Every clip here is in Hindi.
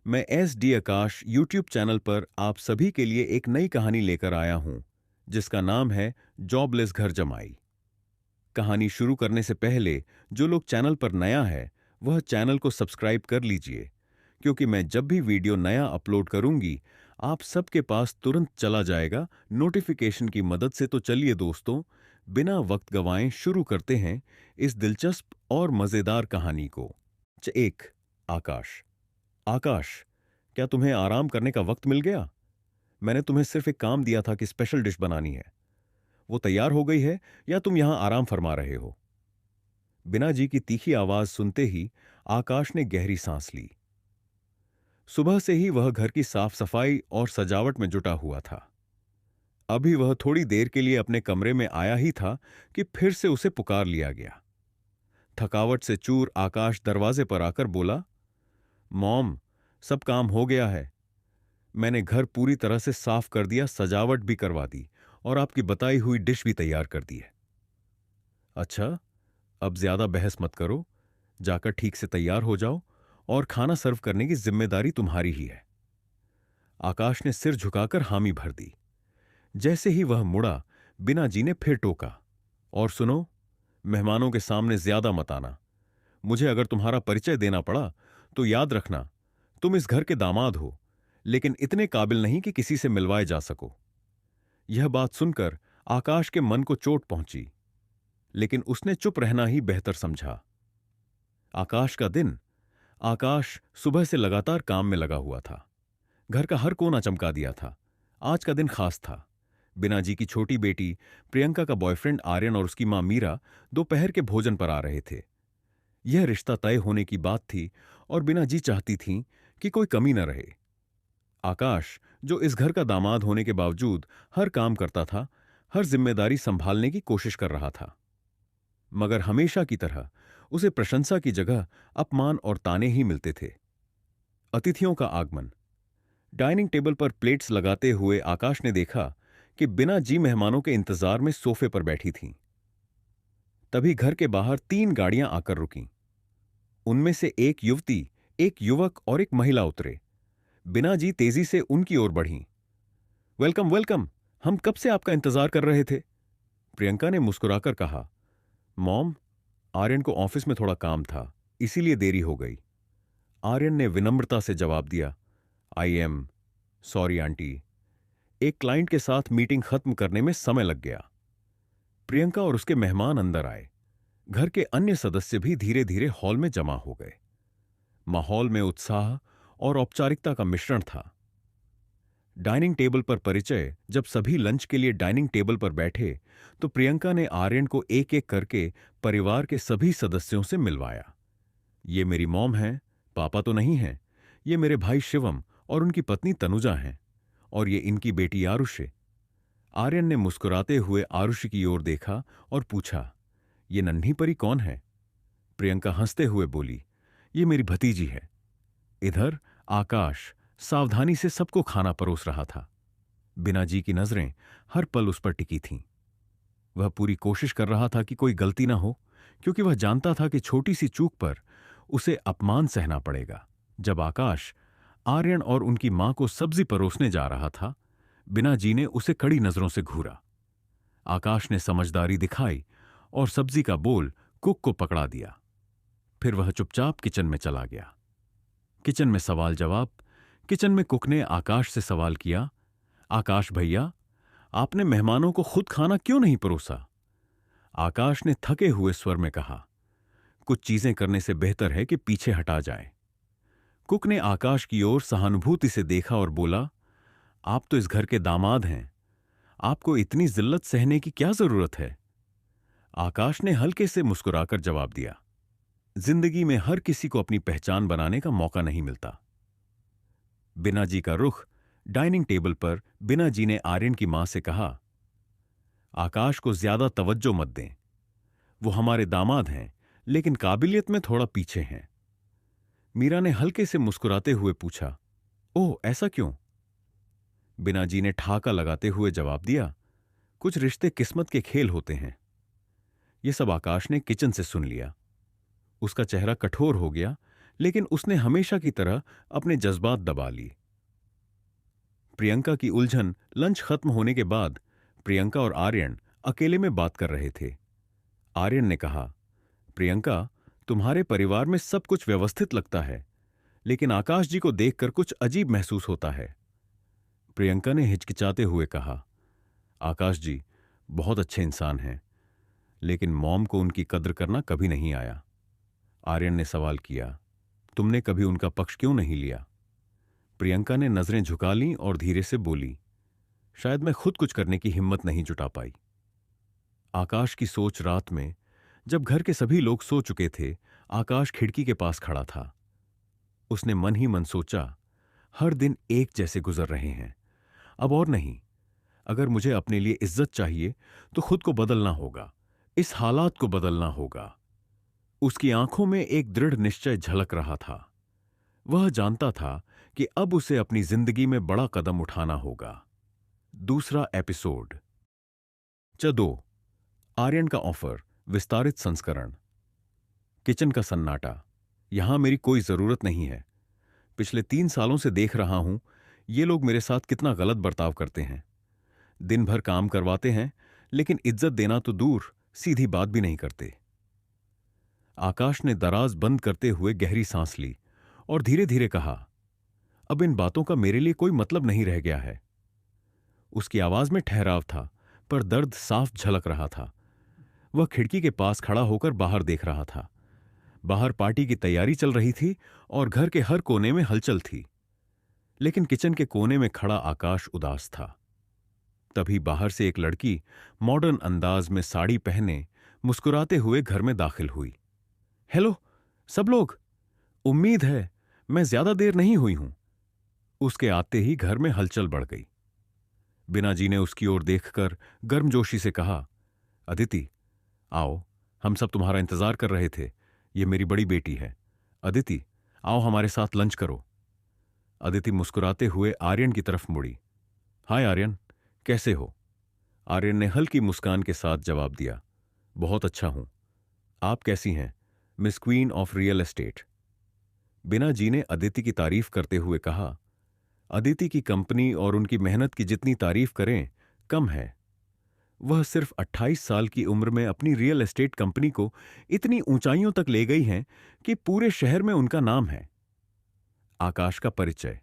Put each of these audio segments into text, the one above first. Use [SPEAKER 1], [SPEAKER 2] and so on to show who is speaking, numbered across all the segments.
[SPEAKER 1] मैं एस डी आकाश यूट्यूब चैनल पर आप सभी के लिए एक नई कहानी लेकर आया हूं, जिसका नाम है जॉबलेस घर जमाई। कहानी शुरू करने से पहले जो लोग चैनल पर नया है वह चैनल को सब्सक्राइब कर लीजिए, क्योंकि मैं जब भी वीडियो नया अपलोड करूंगी आप सबके पास तुरंत चला जाएगा नोटिफिकेशन की मदद से। तो चलिए दोस्तों, बिना वक्त गवाएं शुरू करते हैं इस दिलचस्प और मजेदार कहानी को। एक, आकाश। आकाश, क्या तुम्हें आराम करने का वक्त मिल गया? मैंने तुम्हें सिर्फ एक काम दिया था कि स्पेशल डिश बनानी है। वो तैयार हो गई है या तुम यहां आराम फरमा रहे हो? बिना जी की तीखी आवाज सुनते ही आकाश ने गहरी सांस ली। सुबह से ही वह घर की साफ सफाई और सजावट में जुटा हुआ था। अभी वह थोड़ी देर के लिए अपने कमरे में आया ही था कि फिर से उसे पुकार लिया गया। थकावट से चूर आकाश दरवाजे पर आकर बोला, मॉम, सब काम हो गया है। मैंने घर पूरी तरह से साफ कर दिया, सजावट भी करवा दी और आपकी बताई हुई डिश भी तैयार कर दी है। अच्छा, अब ज्यादा बहस मत करो, जाकर ठीक से तैयार हो जाओ और खाना सर्व करने की जिम्मेदारी तुम्हारी ही है। आकाश ने सिर झुकाकर हामी भर दी। जैसे ही वह मुड़ा, बिना जी ने फिर टोका, और सुनो, मेहमानों के सामने ज्यादा मत आना। मुझे अगर तुम्हारा परिचय देना पड़ा तो याद रखना, तुम इस घर के दामाद हो, लेकिन इतने काबिल नहीं कि किसी से मिलवाए जा सको। यह बात सुनकर आकाश के मन को चोट पहुंची, लेकिन उसने चुप रहना ही बेहतर समझा। आकाश का दिन। आकाश सुबह से लगातार काम में लगा हुआ था। घर का हर कोना चमका दिया था। आज का दिन खास था। बिना जी की छोटी बेटी प्रियंका का बॉयफ्रेंड आर्यन और उसकी मां मीरा दोपहर के भोजन पर आ रहे थे। यह रिश्ता तय होने की बात थी और बिना जी चाहती थीं कि कोई कमी न रहे। आकाश, जो इस घर का दामाद होने के बावजूद हर काम करता था, हर जिम्मेदारी संभालने की कोशिश कर रहा था, मगर हमेशा की तरह उसे प्रशंसा की जगह अपमान और ताने ही मिलते थे। अतिथियों का आगमन। डाइनिंग टेबल पर प्लेट्स लगाते हुए आकाश ने देखा कि बिना जी मेहमानों के इंतजार में सोफे पर बैठी थीं। तभी घर के बाहर 3 गाड़ियां आकर रुकीं। उनमें से एक युवती, एक युवक और एक महिला उतरे। बिना जी तेजी से उनकी ओर बढ़ीं। वेलकम वेलकम, हम कब से आपका इंतजार कर रहे थे। प्रियंका ने मुस्कुराकर कहा, मॉम, आर्यन को ऑफिस में थोड़ा काम था, इसीलिए देरी हो गई। आर्यन ने विनम्रता से जवाब दिया, आई एम सॉरी आंटी, एक क्लाइंट के साथ मीटिंग खत्म करने में समय लग गया। प्रियंका और उसके मेहमान अंदर आए। घर के अन्य सदस्य भी धीरे धीरे हॉल में जमा हो गए। माहौल में उत्साह और औपचारिकता का मिश्रण था। डाइनिंग टेबल पर परिचय। जब सभी लंच के लिए डाइनिंग टेबल पर बैठे तो प्रियंका ने आर्यन को एक एक करके परिवार के सभी सदस्यों से मिलवाया। ये मेरी मॉम हैं, पापा तो नहीं हैं। ये मेरे भाई शिवम और उनकी पत्नी तनुजा हैं, और ये इनकी बेटी आरुषि। आर्यन ने मुस्कुराते हुए आरुषि की ओर देखा और पूछा, ये नन्ही परी कौन है? प्रियंका हंसते हुए बोली, ये मेरी भतीजी है। इधर आकाश सावधानी से सबको खाना परोस रहा था। बिना जी की नजरें हर पल उस पर टिकी थीं। वह पूरी कोशिश कर रहा था कि कोई गलती ना हो, क्योंकि वह जानता था कि छोटी सी चूक पर उसे अपमान सहना पड़ेगा। जब आकाश आर्यन और उनकी मां को सब्जी परोसने जा रहा था, बिना जी ने उसे कड़ी नजरों से घूरा। आकाश ने समझदारी दिखाई और सब्जी का बोल कुक को पकड़ा दिया। फिर वह चुपचाप किचन में चला गया। किचन में सवाल जवाब। किचन में कुक ने आकाश से सवाल किया, आकाश भैया, आपने मेहमानों को खुद खाना क्यों नहीं परोसा? आकाश ने थके हुए स्वर में कहा, कुछ चीजें करने से बेहतर है कि पीछे हटा जाए। कुक ने आकाश की ओर सहानुभूति से देखा और बोला, आप तो इस घर के दामाद हैं, आपको इतनी जिल्लत सहने की क्या जरूरत है? आकाश ने हल्के से मुस्कुराकर जवाब दिया, जिंदगी में हर किसी को अपनी पहचान बनाने का मौका नहीं मिलता। बिना जी का रुख। डाइनिंग टेबल पर बिना जी ने आर्यन की मां से कहा, आकाश को ज्यादा तवज्जो मत दें। वो हमारे दामाद हैं, लेकिन काबिलियत में थोड़ा पीछे हैं। मीरा ने हल्के से मुस्कुराते हुए पूछा, ओह, ऐसा क्यों? बिना जी ने ठाका लगाते हुए जवाब दिया, कुछ रिश्ते किस्मत के खेल होते हैं। यह सब आकाश ने किचन से सुन लिया। उसका चेहरा कठोर हो गया, लेकिन उसने हमेशा की तरह अपने जज्बात दबा ली। प्रियंका की उलझन लंच खत्म होने के बाद प्रियंका और आर्यन अकेले में बात कर रहे थे। आर्यन ने कहा, प्रियंका, तुम्हारे परिवार में सब कुछ व्यवस्थित लगता है, लेकिन आकाश जी को देखकर कुछ अजीब महसूस होता है। प्रियंका ने हिचकिचाते हुए कहा, आकाश जी बहुत अच्छे इंसान हैं, लेकिन मॉम को उनकी कद्र करना कभी नहीं आया। आर्यन ने सवाल किया, तुमने कभी उनका पक्ष क्यों नहीं लिया? प्रियंका ने नजरें झुका लीं और धीरे से बोली, शायद मैं खुद कुछ करने की हिम्मत नहीं जुटा पाई। आकाश की सोच रात में, जब घर के सभी लोग सो चुके थे, आकाश खिड़की के पास खड़ा था। उसने मन ही मन सोचा, हर दिन एक जैसे गुजर रहे हैं, अब और नहीं। अगर मुझे अपने लिए इज्जत चाहिए तो खुद को बदलना होगा, इस हालात को बदलना होगा। उसकी आंखों में एक दृढ़ निश्चय झलक रहा था। वह जानता था कि अब उसे अपनी जिंदगी में बड़ा कदम उठाना होगा। दूसरा एपिसोड। च2। आर्यन का ऑफर, विस्तारित संस्करण। किचन का सन्नाटा। यहां मेरी कोई जरूरत नहीं है। पिछले 3 सालों से देख रहा हूं ये लोग मेरे साथ कितना गलत बर्ताव करते हैं। दिन भर काम करवाते हैं, लेकिन इज्जत देना तो दूर, सीधी बात भी नहीं करते। आकाश ने दराज बंद करते हुए गहरी सांस ली और धीरे धीरे कहा, अब इन बातों का मेरे लिए कोई मतलब नहीं रह गया है। उसकी आवाज में ठहराव था, पर दर्द साफ झलक रहा था। वह खिड़की के पास खड़ा होकर बाहर देख रहा था। बाहर पार्टी की तैयारी चल रही थी और घर के हर कोने में हलचल थी, लेकिन किचन के कोने में खड़ा आकाश उदास था। तभी बाहर से एक लड़की मॉडर्न अंदाज में साड़ी पहने मुस्कुराते हुए घर में दाखिल हुई। हेलो सब लोग, उम्मीद है मैं ज्यादा देर नहीं हुई हूं। उसके आते ही घर में हलचल बढ़ गई। बिना जी ने उसकी ओर देखकर गर्मजोशी से कहा, अदिति आओ, हम सब तुम्हारा इंतजार कर रहे थे। ये मेरी बड़ी बेटी है। अदिति आओ हमारे साथ लंच करो। अदिति मुस्कुराते हुए आर्यन की तरफ मुड़ी। हाय आर्यन, कैसे हो? आर्यन ने हल्की मुस्कान के साथ जवाब दिया, बहुत अच्छा हूं। आप कैसी हैं, miss queen of real estate? बिना जी ने अदिति की तारीफ करते हुए कहा, अदिति की कंपनी और उनकी मेहनत की जितनी तारीफ करें कम है। वह सिर्फ 28 साल की उम्र में अपनी रियल एस्टेट कंपनी को इतनी ऊंचाइयों तक ले गई हैं कि पूरे शहर में उनका नाम है। आकाश का परिचय।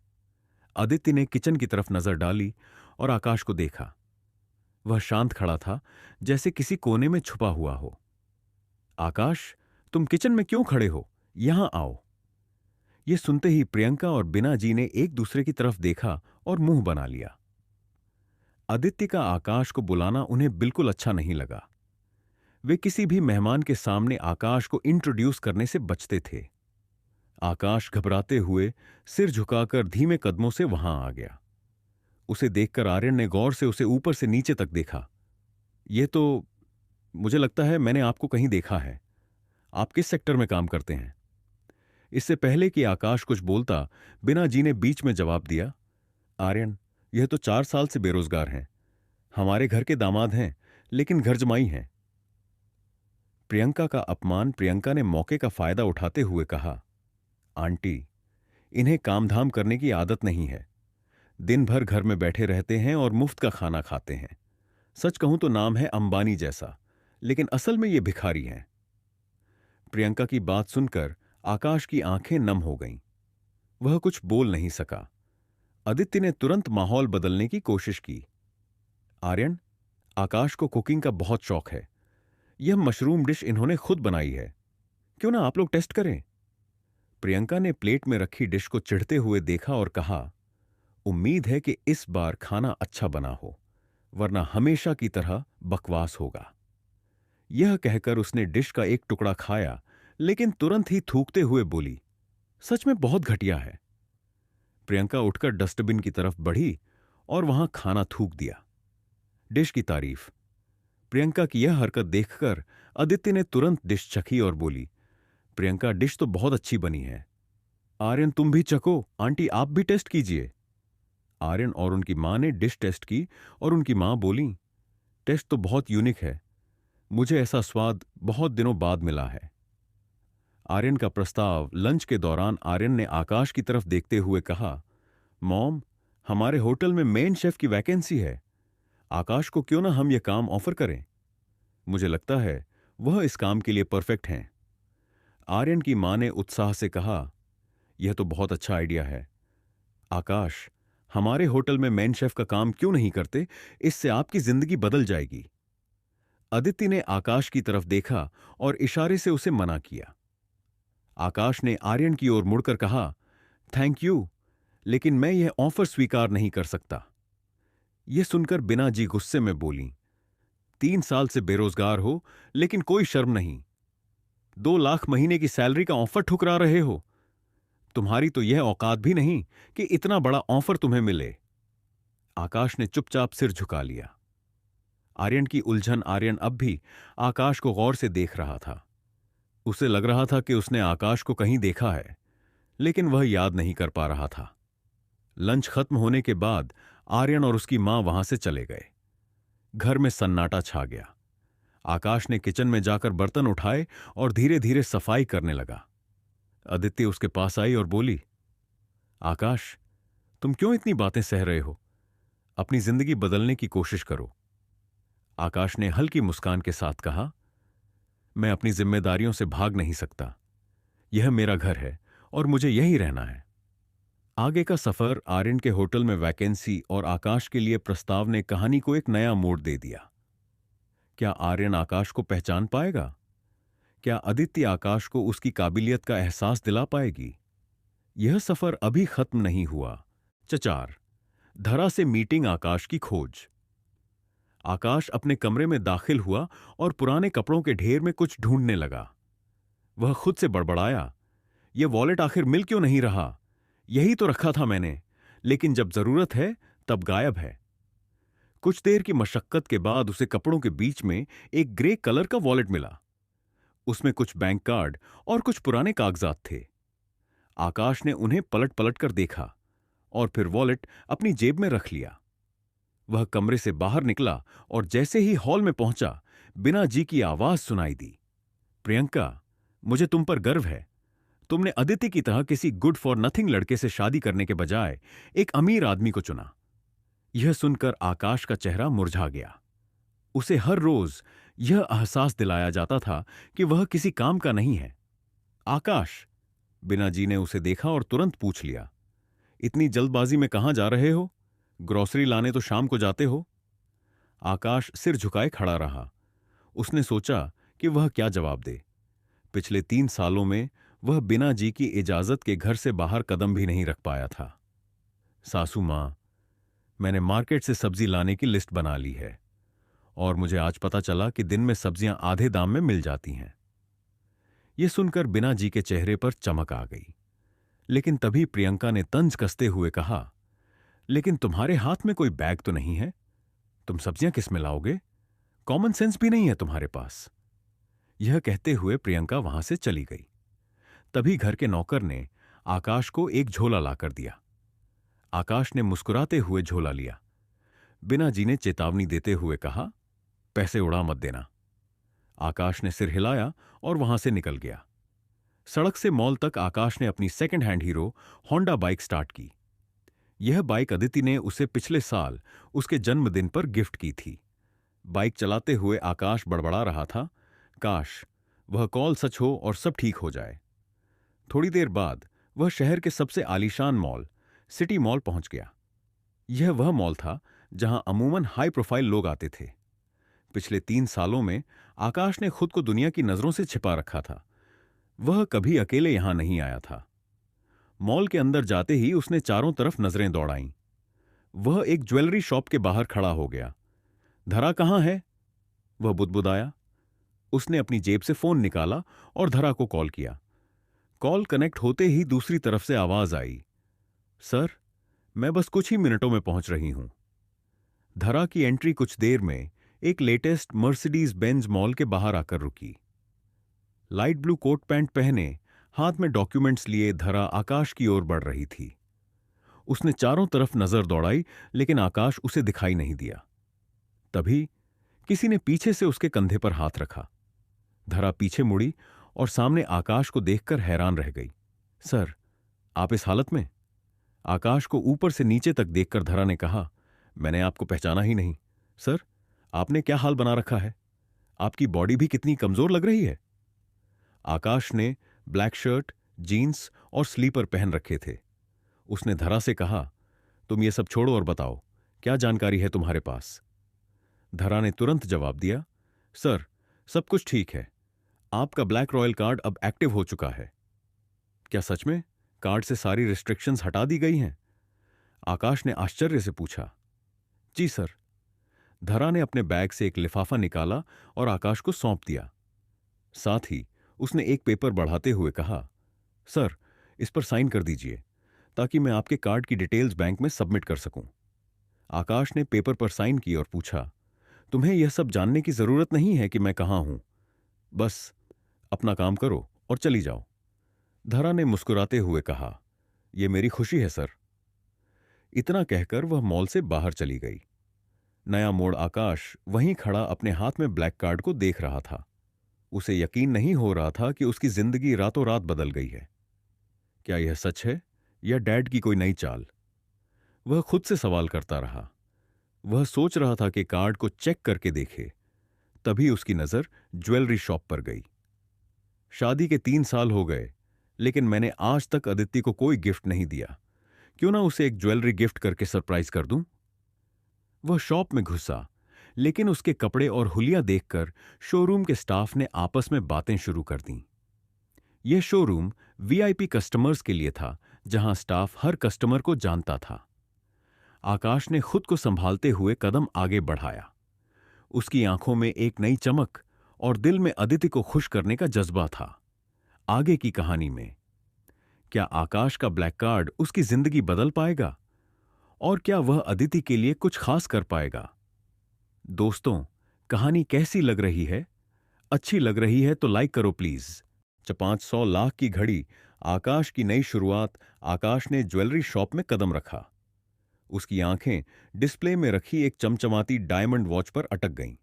[SPEAKER 1] आदित्य ने किचन की तरफ नजर डाली और आकाश को देखा। वह शांत खड़ा था, जैसे किसी कोने में छुपा हुआ हो। आकाश, तुम किचन में क्यों खड़े हो? यहां आओ। यह सुनते ही प्रियंका और बिना जी ने एक दूसरे की तरफ देखा और मुंह बना लिया। आदित्य का आकाश को बुलाना उन्हें बिल्कुल अच्छा नहीं लगा। वे किसी भी मेहमान के सामने आकाश को इंट्रोड्यूस करने से बचते थे। आकाश घबराते हुए सिर झुकाकर धीमे कदमों से वहां आ गया। उसे देखकर आर्यन ने गौर से उसे ऊपर से नीचे तक देखा। यह तो, मुझे लगता है मैंने आपको कहीं देखा है। आप किस सेक्टर में काम करते हैं? इससे पहले कि आकाश कुछ बोलता, बिना जी ने बीच में जवाब दिया, आर्यन, यह तो 4 साल से बेरोजगार हैं। हमारे घर के दामाद हैं, लेकिन घर जमाई हैं। प्रियंका का अपमान प्रियंका ने मौके का फायदा उठाते हुए कहा, आंटी, इन्हें काम धाम करने की आदत नहीं है। दिन भर घर में बैठे रहते हैं और मुफ्त का खाना खाते हैं। सच कहूं तो नाम है अंबानी जैसा, लेकिन असल में ये भिखारी हैं। प्रियंका की बात सुनकर आकाश की आंखें नम हो गईं। वह कुछ बोल नहीं सका। आदित्य ने तुरंत माहौल बदलने की कोशिश की। आर्यन, आकाश को कुकिंग का बहुत शौक है। यह मशरूम डिश इन्होंने खुद बनाई है। क्यों ना आप लोग टेस्ट करें? प्रियंका ने प्लेट में रखी डिश को चिढ़ते हुए देखा और कहा, उम्मीद है कि इस बार खाना अच्छा बना हो, वरना हमेशा की तरह बकवास होगा। यह कहकर उसने डिश का एक टुकड़ा खाया, लेकिन तुरंत ही थूकते हुए बोली, सच में बहुत घटिया है। प्रियंका उठकर डस्टबिन की तरफ बढ़ी और वहां खाना थूक दिया। डिश की तारीफ। प्रियंका की यह हरकत देखकर आदित्य ने तुरंत डिश चखी और बोली, प्रियंका, डिश तो बहुत अच्छी बनी है। आर्यन, तुम भी चखो। आंटी, आप भी टेस्ट कीजिए। आर्यन और उनकी मां ने डिश टेस्ट की और उनकी मां बोली, टेस्ट तो बहुत यूनिक है। मुझे ऐसा स्वाद बहुत दिनों बाद मिला है। आर्यन का प्रस्ताव लंच के दौरान आर्यन ने आकाश की तरफ देखते हुए कहा, मॉम, हमारे होटल में मेन शेफ की वैकेंसी है। आकाश को क्यों ना हम यह काम ऑफर करें? मुझे लगता है वह इस काम के लिए परफेक्ट हैं। आर्यन की मां ने उत्साह से कहा, यह तो बहुत अच्छा आइडिया है। आकाश, हमारे होटल में मेन शेफ का काम क्यों नहीं करते? इससे आपकी जिंदगी बदल जाएगी। अदिति ने आकाश की तरफ देखा और इशारे से उसे मना किया। आकाश ने आर्यन की ओर मुड़कर कहा, थैंक यू, लेकिन मैं यह ऑफर स्वीकार नहीं कर सकता। यह सुनकर बिना जी गुस्से में बोली, 3 साल से बेरोजगार हो लेकिन कोई शर्म नहीं। 2 लाख महीने की सैलरी का ऑफर ठुकरा रहे हो। तुम्हारी तो यह औकात भी नहीं कि इतना बड़ा ऑफर तुम्हें मिले। आकाश ने चुपचाप सिर झुका लिया। आर्यन की उलझन आर्यन अब भी आकाश को गौर से देख रहा था। उसे लग रहा था कि उसने आकाश को कहीं देखा है, लेकिन वह याद नहीं कर पा रहा था। लंच खत्म होने के बाद आर्यन और उसकी मां वहां से चले गए। घर में सन्नाटा छा गया। आकाश ने किचन में जाकर बर्तन उठाए और धीरे धीरे सफाई करने लगा। अदिति उसके पास आई और बोली, आकाश, तुम क्यों इतनी बातें सह रहे हो? अपनी जिंदगी बदलने की कोशिश करो। आकाश ने हल्की मुस्कान के साथ कहा, मैं अपनी जिम्मेदारियों से भाग नहीं सकता। यह मेरा घर है और मुझे यहीं रहना है। आगे का सफर, आर्यन के होटल में वैकेंसी और आकाश के लिए प्रस्ताव ने कहानी को एक नया मोड़ दे दिया। क्या आर्यन आकाश को पहचान पाएगा? क्या अदिति आकाश को उसकी काबिलियत का एहसास दिला पाएगी? यह सफर अभी खत्म नहीं हुआ। चचार, धरा से मीटिंग आकाश की खोज। आकाश अपने कमरे में दाखिल हुआ और पुराने कपड़ों के ढेर में कुछ ढूंढने लगा। वह खुद से बड़बड़ाया, यह वॉलेट आखिर मिल क्यों नहीं रहा? यही तो रखा था मैंने, लेकिन जब जरूरत है तब गायब है। कुछ देर की मशक्कत के बाद उसे कपड़ों के बीच में एक ग्रे कलर का वॉलेट मिला। उसमें कुछ बैंक कार्ड और कुछ पुराने कागजात थे। आकाश ने उन्हें पलट पलट कर देखा और फिर वॉलेट अपनी जेब में रख लिया। वह कमरे से बाहर निकला और जैसे ही हॉल में पहुंचा, बिना जी की आवाज सुनाई दी, प्रियंका, मुझे तुम पर गर्व है। तुमने अदिति की तरह किसी गुड फॉर नथिंग लड़के से शादी करने के बजाय एक अमीर आदमी को चुना। यह सुनकर आकाश का चेहरा मुरझा गया। उसे हर रोज यह एहसास दिलाया जाता था कि वह किसी काम का नहीं है। आकाश, बिना जी ने उसे देखा और तुरंत पूछ लिया, इतनी जल्दबाजी में कहां जा रहे हो? ग्रोसरी लाने तो शाम को जाते हो। आकाश सिर झुकाए खड़ा रहा। उसने सोचा कि वह क्या जवाब दे। पिछले 3 सालों में वह बिना जी की इजाजत के घर से बाहर कदम भी नहीं रख पाया था। सासू मां, मैंने मार्केट से सब्जी लाने की लिस्ट बना ली है और मुझे आज पता चला कि दिन में सब्जियां आधे दाम में मिल जाती हैं। यह सुनकर बिना जी के चेहरे पर चमक आ गई। लेकिन तभी प्रियंका ने तंज कसते हुए कहा, लेकिन तुम्हारे हाथ में कोई बैग तो नहीं है? तुम सब्जियां किस में लाओगे? कॉमन सेंस भी नहीं है तुम्हारे पास। यह कहते हुए प्रियंका वहां से चली गई। तभी घर के नौकर ने आकाश को एक झोला लाकर दिया। आकाश ने मुस्कुराते हुए झोला लिया। बिना जी ने चेतावनी देते हुए कहा, पैसे उड़ा मत देना। आकाश ने सिर हिलाया और वहां से निकल गया। सड़क से मॉल तक आकाश ने अपनी second hand hero Honda bike start की। यह बाइक अदिति ने उसे पिछले साल उसके जन्मदिन पर गिफ्ट की थी। बाइक चलाते हुए आकाश बड़बड़ा रहा था, काश वह कॉल सच हो और सब ठीक हो जाए। थोड़ी देर बाद वह शहर के सबसे आलीशान मॉल सिटी मॉल पहुंच गया। यह वह मॉल था जहां अमूमन हाई प्रोफाइल लोग आते थे। पिछले 3 सालों में आकाश ने खुद को दुनिया की नजरों से छिपा रखा था। वह कभी अकेले यहां नहीं आया था। मॉल के अंदर जाते ही उसने चारों तरफ नजरें दौड़ाईं। वह एक ज्वेलरी शॉप के बाहर खड़ा हो गया। धरा कहां है? वह बुदबुदाया। उसने अपनी जेब से फोन निकाला और धरा को कॉल किया। कॉल कनेक्ट होते ही दूसरी तरफ से आवाज आई, सर, मैं बस कुछ ही मिनटों में पहुंच रही हूं। धरा की एंट्री कुछ देर में एक लेटेस्ट मर्सिडीज बेंज मॉल के बाहर आकर रुकी। लाइट ब्लू कोट पैंट पहने, हाथ में डॉक्यूमेंट्स लिए धरा आकाश की ओर बढ़ रही थी। उसने चारों तरफ नजर दौड़ाई, लेकिन आकाश उसे दिखाई नहीं दिया। तभी किसी ने पीछे से उसके कंधे पर हाथ रखा। धरा पीछे मुड़ी और सामने आकाश को देखकर हैरान रह गई। सर, आप इस हालत में? आकाश को ऊपर से नीचे तक देखकर धरा ने कहा, मैंने आपको पहचाना ही नहीं। सर, आपने क्या हाल बना रखा है? आपकी बॉडी भी कितनी कमजोर लग रही है। आकाश ने ब्लैक शर्ट, जीन्स और स्लीपर पहन रखे थे। उसने धरा से कहा, तुम ये सब छोड़ो और बताओ, क्या जानकारी है तुम्हारे पास? धरा ने तुरंत जवाब दिया, सर, सब कुछ ठीक है। आपका ब्लैक रॉयल कार्ड अब एक्टिव हो चुका है। क्या सच में कार्ड से सारी रिस्ट्रिक्शंस हटा दी गई हैं? आकाश ने आश्चर्य से पूछा। जी सर। धरा ने अपने बैग से एक लिफाफा निकाला और आकाश को सौंप दिया। साथ ही उसने एक पेपर बढ़ाते हुए कहा, सर, इस पर साइन कर दीजिए ताकि मैं आपके कार्ड की डिटेल्स बैंक में सबमिट कर सकूं। आकाश ने पेपर पर साइन की और पूछा, तुम्हें यह सब जानने की जरूरत नहीं है कि मैं कहां हूं। बस अपना काम करो और चली जाओ। धरा ने मुस्कुराते हुए कहा, यह मेरी खुशी है सर। इतना कहकर वह मॉल से बाहर चली गई। नया मोड़ आकाश वहीं खड़ा अपने हाथ में ब्लैक कार्ड को देख रहा था। उसे यकीन नहीं हो रहा था कि उसकी जिंदगी रातों रात बदल गई है। क्या यह सच है या डैड की कोई नई चाल? वह खुद से सवाल करता रहा। वह सोच रहा था कि कार्ड को चेक करके देखे। तभी उसकी नजर ज्वेलरी शॉप पर गई। शादी के 3 साल हो गए, लेकिन मैंने आज तक अदिति को कोई गिफ्ट नहीं दिया। क्यों ना उसे एक ज्वेलरी गिफ्ट करके सरप्राइज कर दूं? वह शॉप में घुसा, लेकिन उसके कपड़े और हुलिया देखकर शोरूम के स्टाफ ने आपस में बातें शुरू कर दीं। यह शोरूम वीआईपी कस्टमर्स के लिए था, जहां स्टाफ हर कस्टमर को जानता था। आकाश ने खुद को संभालते हुए कदम आगे बढ़ाया। उसकी आंखों में एक नई चमक और दिल में अदिति को खुश करने का जज्बा था। आगे की कहानी में क्या आकाश का ब्लैक कार्ड उसकी जिंदगी बदल पाएगा और क्या वह अदिति के लिए कुछ खास कर पाएगा? दोस्तों, कहानी कैसी लग रही है? अच्छी लग रही है तो लाइक करो प्लीज। 500 लाख की घड़ी, आकाश की नई शुरुआत। आकाश ने ज्वेलरी शॉप में कदम रखा। उसकी आंखें डिस्प्ले में रखी एक चमचमाती डायमंड वॉच पर अटक गईं।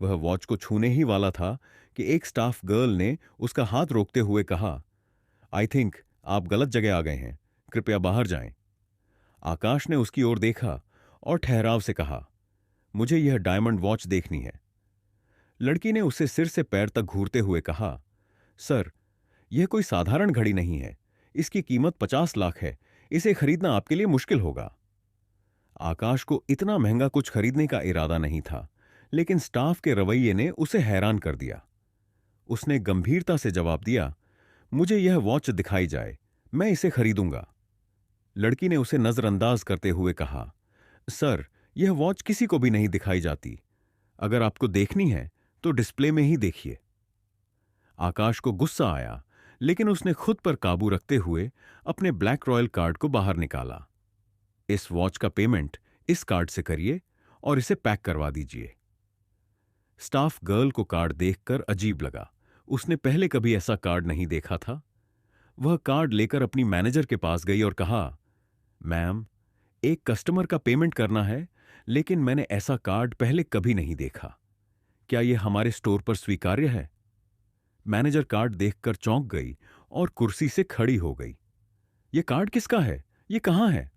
[SPEAKER 1] वह वॉच को छूने ही वाला था कि एक स्टाफ गर्ल ने उसका हाथ रोकते हुए कहा, आई थिंक आप गलत जगह आ गए हैं, कृपया बाहर जाएं। आकाश ने उसकी ओर देखा और ठहराव से कहा, मुझे यह डायमंड वॉच देखनी है। लड़की ने उसे सिर से पैर तक घूरते हुए कहा, सर, यह कोई साधारण घड़ी नहीं है। इसकी कीमत 50 लाख है। इसे खरीदना आपके लिए मुश्किल होगा। आकाश को इतना महंगा कुछ खरीदने का इरादा नहीं था, लेकिन स्टाफ के रवैये ने उसे हैरान कर दिया। उसने गंभीरता से जवाब दिया, मुझे यह वॉच दिखाई जाए, मैं इसे खरीदूंगा। लड़की ने उसे नजरअंदाज करते हुए कहा, सर, यह वॉच किसी को भी नहीं दिखाई जाती। अगर आपको देखनी है तो डिस्प्ले में ही देखिए। आकाश को गुस्सा आया, लेकिन उसने खुद पर काबू रखते हुए अपने ब्लैक रॉयल कार्ड को बाहर निकाला। इस वॉच का पेमेंट इस कार्ड से करिए और इसे पैक करवा दीजिए। स्टाफ गर्ल को कार्ड देखकर अजीब लगा। उसने पहले कभी ऐसा कार्ड नहीं देखा था। वह कार्ड लेकर अपनी मैनेजर के पास गई और कहा, मैम, एक कस्टमर का पेमेंट करना है, लेकिन मैंने ऐसा कार्ड पहले कभी नहीं देखा। क्या यह हमारे स्टोर पर स्वीकार्य है? मैनेजर कार्ड देखकर चौंक गई और कुर्सी से खड़ी हो गई। यह कार्ड किसका है? यह कहां है?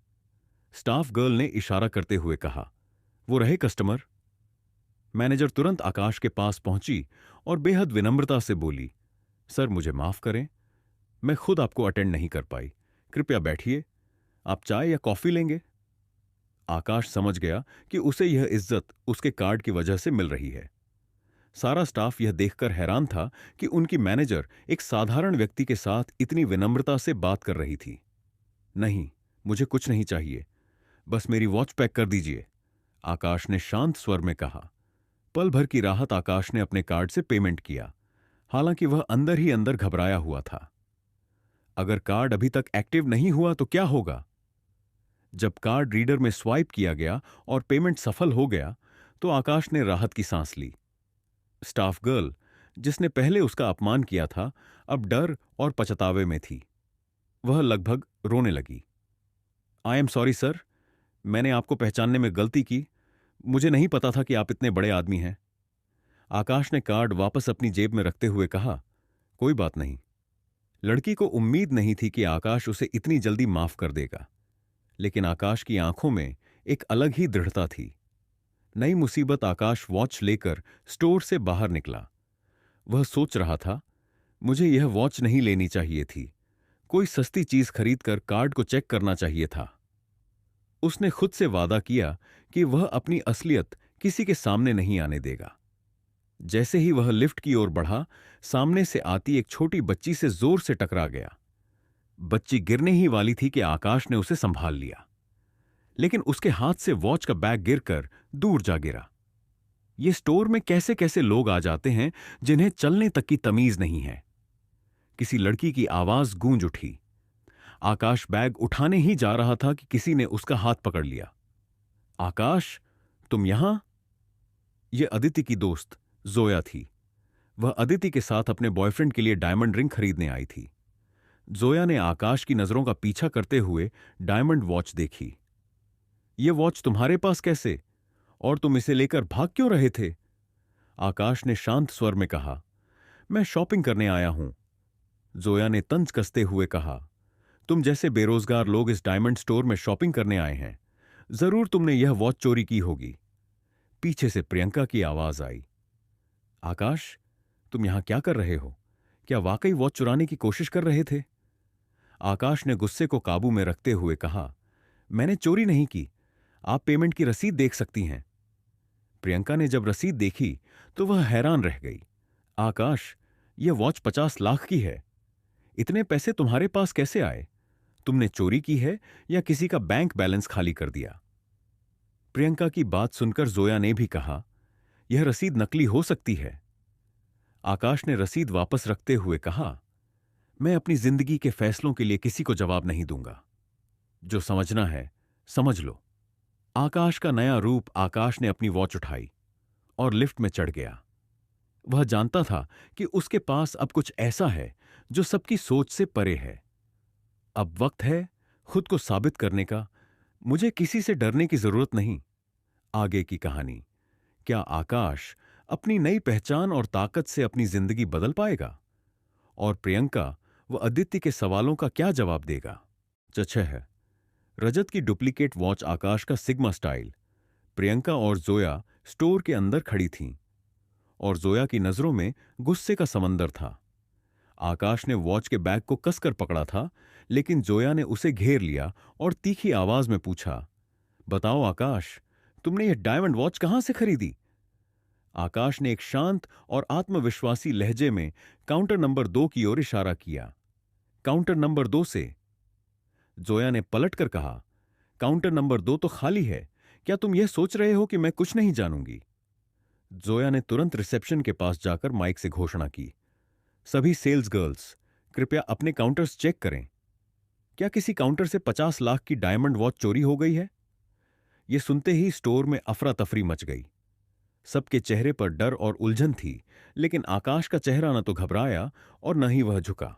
[SPEAKER 1] स्टाफ गर्ल ने इशारा करते हुए कहा, वो रहे कस्टमर। मैनेजर तुरंत आकाश के पास पहुंची और बेहद विनम्रता से बोली, सर, मुझे माफ करें, मैं खुद आपको अटेंड नहीं कर पाई। कृपया बैठिए। आप चाय या कॉफी लेंगे? आकाश समझ गया कि उसे यह इज्जत उसके कार्ड की वजह से मिल रही है। सारा स्टाफ यह देखकर हैरान था कि उनकी मैनेजर एक साधारण व्यक्ति के साथ इतनी विनम्रता से बात कर रही थी। नहीं, मुझे कुछ नहीं चाहिए, बस मेरी वॉच पैक कर दीजिए, आकाश ने शांत स्वर में कहा। पल भर की राहत आकाश ने अपने कार्ड से पेमेंट किया, हालांकि वह अंदर ही अंदर घबराया हुआ था। अगर कार्ड अभी तक एक्टिव नहीं हुआ तो क्या होगा? जब कार्ड रीडर में स्वाइप किया गया और पेमेंट सफल हो गया तो आकाश ने राहत की सांस ली। स्टाफ गर्ल, जिसने पहले उसका अपमान किया था, अब डर और पछतावे में थी। वह लगभग रोने लगी। आई एम सॉरी सर, मैंने आपको पहचानने में गलती की। मुझे नहीं पता था कि आप इतने बड़े आदमी हैं। आकाश ने कार्ड वापस अपनी जेब में रखते हुए कहा, कोई बात नहीं। लड़की को उम्मीद नहीं थी कि आकाश उसे इतनी जल्दी माफ कर देगा, लेकिन आकाश की आंखों में एक अलग ही दृढ़ता थी। नई मुसीबत आकाश वॉच लेकर स्टोर से बाहर निकला। वह सोच रहा था, मुझे यह वॉच नहीं लेनी चाहिए थी। कोई सस्ती चीज खरीदकर कार्ड को चेक करना चाहिए था। उसने खुद से वादा किया कि वह अपनी असलियत किसी के सामने नहीं आने देगा। जैसे ही वह लिफ्ट की ओर बढ़ा, सामने से आती एक छोटी बच्ची से जोर से टकरा गया। बच्ची गिरने ही वाली थी कि आकाश ने उसे संभाल लिया, लेकिन उसके हाथ से वॉच का बैग गिरकर दूर जा गिरा। ये स्टोर में कैसे कैसे लोग आ जाते हैं जिन्हें चलने तक की तमीज नहीं है। किसी लड़की की आवाज गूंज उठी। आकाश बैग उठाने ही जा रहा था कि किसी ने उसका हाथ पकड़ लिया। आकाश, तुम यहां? यह अदिति की दोस्त जोया थी। वह अदिति के साथ अपने बॉयफ्रेंड के लिए डायमंड रिंग खरीदने आई थी। जोया ने आकाश की नजरों का पीछा करते हुए डायमंड वॉच देखी। यह वॉच तुम्हारे पास कैसे? और तुम इसे लेकर भाग क्यों रहे थे? आकाश ने शांत स्वर में कहा, मैं शॉपिंग करने आया हूं। जोया ने तंज कसते हुए कहा, तुम जैसे बेरोजगार लोग इस डायमंड स्टोर में शॉपिंग करने आए हैं। जरूर तुमने यह वॉच चोरी की होगी। पीछे से प्रियंका की आवाज आई, आकाश, तुम यहां क्या कर रहे हो? क्या वाकई वॉच चुराने की कोशिश कर रहे थे? आकाश ने गुस्से को काबू में रखते हुए कहा, मैंने चोरी नहीं की। आप पेमेंट की रसीद देख सकती हैं। प्रियंका ने जब रसीद देखी तो वह हैरान रह गई। आकाश, यह वॉच 50 लाख की है। इतने पैसे तुम्हारे पास कैसे आए? तुमने चोरी की है या किसी का बैंक बैलेंस खाली कर दिया? प्रियंका की बात सुनकर जोया ने भी कहा, यह रसीद नकली हो सकती है। आकाश ने रसीद वापस रखते हुए कहा, मैं अपनी जिंदगी के फैसलों के लिए किसी को जवाब नहीं दूंगा। जो समझना है समझ लो। आकाश का नया रूप। आकाश ने अपनी वॉच उठाई और लिफ्ट में चढ़ गया। वह जानता था कि उसके पास अब कुछ ऐसा है जो सबकी सोच से परे है। अब वक्त है खुद को साबित करने का। मुझे किसी से डरने की जरूरत नहीं। आगे की कहानी। क्या आकाश अपनी नई पहचान और ताकत से अपनी जिंदगी बदल पाएगा? और प्रियंका व अदिति के सवालों का क्या जवाब देगा? 6 रजत की डुप्लीकेट वॉच आकाश का सिग्मा स्टाइल। प्रियंका और जोया स्टोर के अंदर खड़ी थीं और जोया की नजरों में गुस्से का समंदर था। आकाश ने वॉच के बैग को कसकर पकड़ा था, लेकिन जोया ने उसे घेर लिया और तीखी आवाज में पूछा, बताओ आकाश, तुमने यह डायमंड वॉच कहां से खरीदी? आकाश ने एक शांत और आत्मविश्वासी लहजे में काउंटर नंबर 2 की ओर इशारा किया। काउंटर नंबर 2 से। जोया ने पलटकर कहा, काउंटर नंबर 2 तो खाली है। क्या तुम यह सोच रहे हो कि मैं कुछ नहीं जानूंगी? जोया ने तुरंत रिसेप्शन के पास जाकर माइक से घोषणा की, सभी सेल्स गर्ल्स कृपया अपने काउंटर्स चेक करें। क्या किसी काउंटर से 50 लाख की डायमंड वॉच चोरी हो गई है? यह सुनते ही स्टोर में अफरा तफरी मच गई। सबके चेहरे पर डर और उलझन थी, लेकिन आकाश का चेहरा न तो घबराया और न ही वह झुका।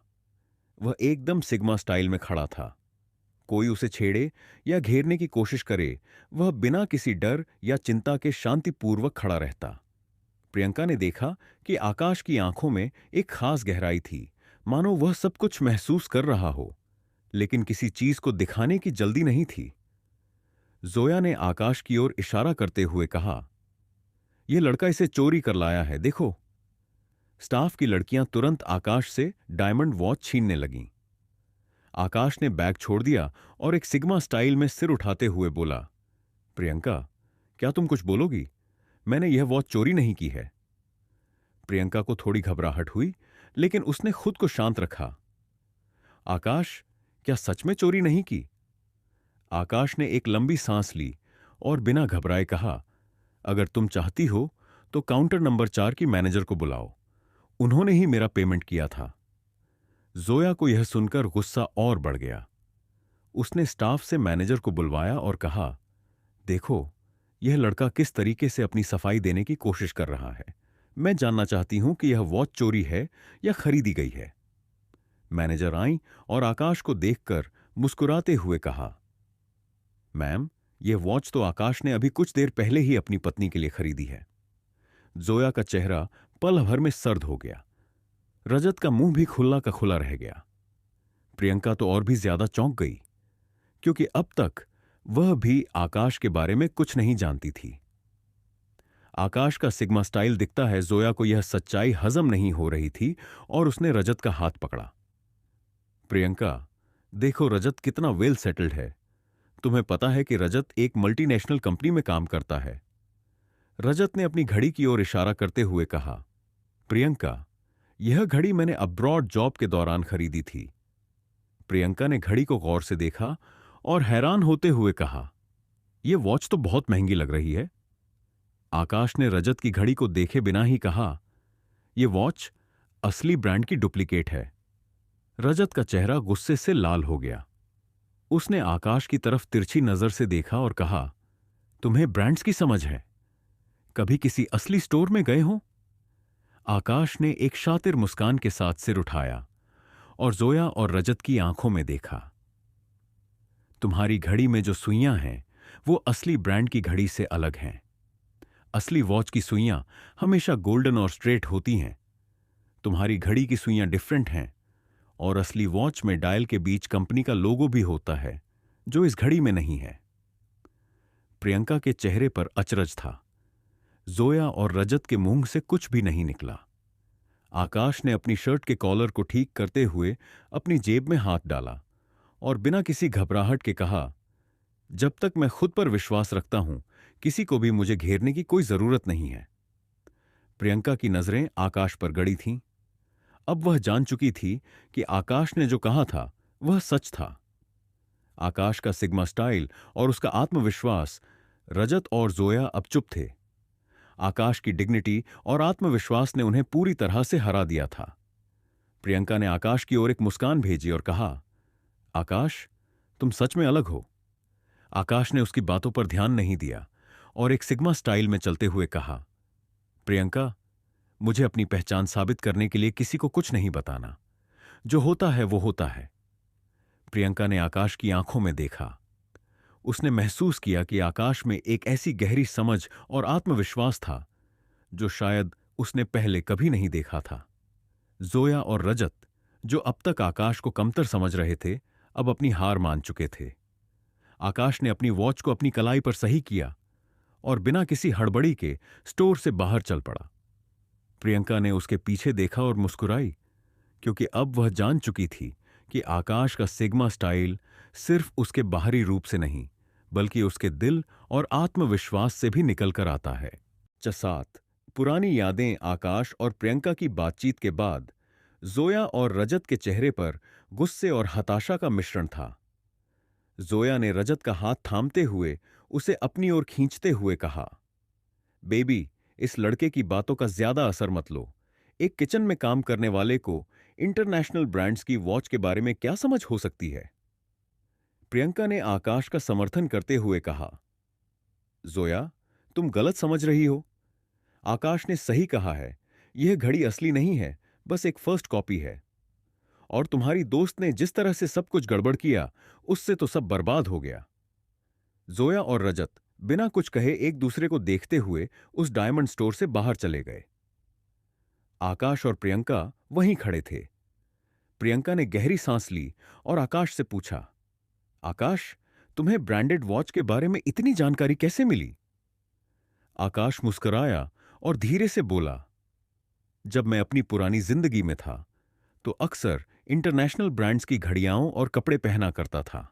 [SPEAKER 1] वह एकदम सिग्मा स्टाइल में खड़ा था। कोई उसे छेड़े या घेरने की कोशिश करे, वह बिना किसी डर या चिंता के शांतिपूर्वक खड़ा रहता। प्रियंका ने देखा कि आकाश की आंखों में एक खास गहराई थी, मानो वह सब कुछ महसूस कर रहा हो, लेकिन किसी चीज को दिखाने की जल्दी नहीं थी। जोया ने आकाश की ओर इशारा करते हुए कहा, यह लड़का इसे चोरी कर लाया है, देखो। स्टाफ की लड़कियां तुरंत आकाश से डायमंड वॉच छीनने लगीं। आकाश ने बैग छोड़ दिया और एक सिग्मा स्टाइल में सिर उठाते हुए बोला, प्रियंका, क्या तुम कुछ बोलोगी? मैंने यह वॉच चोरी नहीं की है। प्रियंका को थोड़ी घबराहट हुई, लेकिन उसने खुद को शांत रखा। आकाश, क्या सच में चोरी नहीं की? आकाश ने एक लंबी सांस ली और बिना घबराए कहा, अगर तुम चाहती हो तो काउंटर नंबर 4 की मैनेजर को बुलाओ। उन्होंने ही मेरा पेमेंट किया था। जोया को यह सुनकर गुस्सा और बढ़ गया। उसने स्टाफ से मैनेजर को बुलवाया और कहा, देखो, यह लड़का किस तरीके से अपनी सफाई देने की कोशिश कर रहा है। मैं जानना चाहती हूं कि यह वॉच चोरी है या खरीदी गई है। मैनेजर आई और आकाश को देखकर मुस्कुराते हुए कहा, मैम, यह वॉच तो आकाश ने अभी कुछ देर पहले ही अपनी पत्नी के लिए खरीदी है। जोया का चेहरा पल भर में सर्द हो गया। रजत का मुंह भी खुला का खुला रह गया। प्रियंका तो और भी ज्यादा चौंक गई, क्योंकि अब तक वह भी आकाश के बारे में कुछ नहीं जानती थी। आकाश का सिग्मा स्टाइल दिखता है, जोया को यह सच्चाई हजम नहीं हो रही थी और उसने रजत का हाथ पकड़ा। प्रियंका, देखो रजत कितना वेल सेटल्ड है। तुम्हें पता है कि रजत एक मल्टीनेशनल कंपनी में काम करता है। रजत ने अपनी घड़ी की ओर इशारा करते हुए कहा। प्रियंका, यह घड़ी मैंने अब्रॉड जॉब के दौरान खरीदी थी। प्रियंका ने घड़ी को गौर से देखा और हैरान होते हुए कहा, यह वॉच तो बहुत महंगी लग रही है। आकाश ने रजत की घड़ी को देखे बिना ही कहा, यह वॉच असली ब्रांड की डुप्लीकेट है। रजत का चेहरा गुस्से से लाल हो गया। उसने आकाश की तरफ तिरछी नजर से देखा और कहा, तुम्हें ब्रांड्स की समझ है? कभी किसी असली स्टोर में गए हो? आकाश ने एक शातिर मुस्कान के साथ सिर उठाया और जोया और रजत की आंखों में देखा। तुम्हारी घड़ी में जो सुइयां हैं वो असली ब्रांड की घड़ी से अलग हैं। असली वॉच की सुइयां हमेशा गोल्डन और स्ट्रेट होती हैं। तुम्हारी घड़ी की सुइयां डिफरेंट हैं और असली वॉच में डायल के बीच कंपनी का लोगो भी होता है, जो इस घड़ी में नहीं है। प्रियंका के चेहरे पर अचरज था। जोया और रजत के मुंह से कुछ भी नहीं निकला। आकाश ने अपनी शर्ट के कॉलर को ठीक करते हुए अपनी जेब में हाथ डाला और बिना किसी घबराहट के कहा, जब तक मैं खुद पर विश्वास रखता हूं, किसी को भी मुझे घेरने की कोई जरूरत नहीं है। प्रियंका की नजरें आकाश पर गड़ी थीं। अब वह जान चुकी थी कि आकाश ने जो कहा था वह सच था। आकाश का सिग्मा स्टाइल और उसका आत्मविश्वास, रजत और जोया अब चुप थे। आकाश की डिग्निटी और आत्मविश्वास ने उन्हें पूरी तरह से हरा दिया था। प्रियंका ने आकाश की ओर एक मुस्कान भेजी और कहा, आकाश, तुम सच में अलग हो। आकाश ने उसकी बातों पर ध्यान नहीं दिया और एक सिग्मा स्टाइल में चलते हुए कहा, प्रियंका, मुझे अपनी पहचान साबित करने के लिए किसी को कुछ नहीं बताना। जो होता है वो होता है। प्रियंका ने आकाश की आंखों में देखा। उसने महसूस किया कि आकाश में एक ऐसी गहरी समझ और आत्मविश्वास था जो शायद उसने पहले कभी नहीं देखा था। जोया और रजत, जो अब तक आकाश को कमतर समझ रहे थे, अब अपनी हार मान चुके थे। आकाश ने अपनी वॉच को अपनी कलाई पर सही किया और बिना किसी हड़बड़ी के स्टोर से बाहर चल पड़ा। प्रियंका ने उसके पीछे देखा और मुस्कुराई, क्योंकि अब वह जान चुकी थी कि आकाश का सिग्मा स्टाइल सिर्फ उसके बाहरी रूप से नहीं, बल्कि उसके दिल और आत्मविश्वास से भी निकलकर आता है। 7 पुरानी यादें। आकाश और प्रियंका की बातचीत के बाद जोया और रजत के चेहरे पर गुस्से और हताशा का मिश्रण था। जोया ने रजत का हाथ थामते हुए उसे अपनी ओर खींचते हुए कहा, बेबी, इस लड़के की बातों का ज्यादा असर मत लो। एक किचन में काम करने वाले को इंटरनेशनल ब्रांड्स की वॉच के बारे में क्या समझ हो सकती है? प्रियंका ने आकाश का समर्थन करते हुए कहा, जोया, तुम गलत समझ रही हो। आकाश ने सही कहा है, यह घड़ी असली नहीं है, बस एक फर्स्ट कॉपी है। और तुम्हारी दोस्त ने जिस तरह से सब कुछ गड़बड़ किया, उससे तो सब बर्बाद हो गया। जोया और रजत बिना कुछ कहे एक दूसरे को देखते हुए उस डायमंड स्टोर से बाहर चले गए। आकाश और प्रियंका वहीं खड़े थे। प्रियंका ने गहरी सांस ली और आकाश से पूछा, आकाश, तुम्हें ब्रांडेड वॉच के बारे में इतनी जानकारी कैसे मिली? आकाश मुस्कुराया और धीरे से बोला, जब मैं अपनी पुरानी जिंदगी में था तो अक्सर इंटरनेशनल ब्रांड्स की घड़ियां और कपड़े पहना करता था।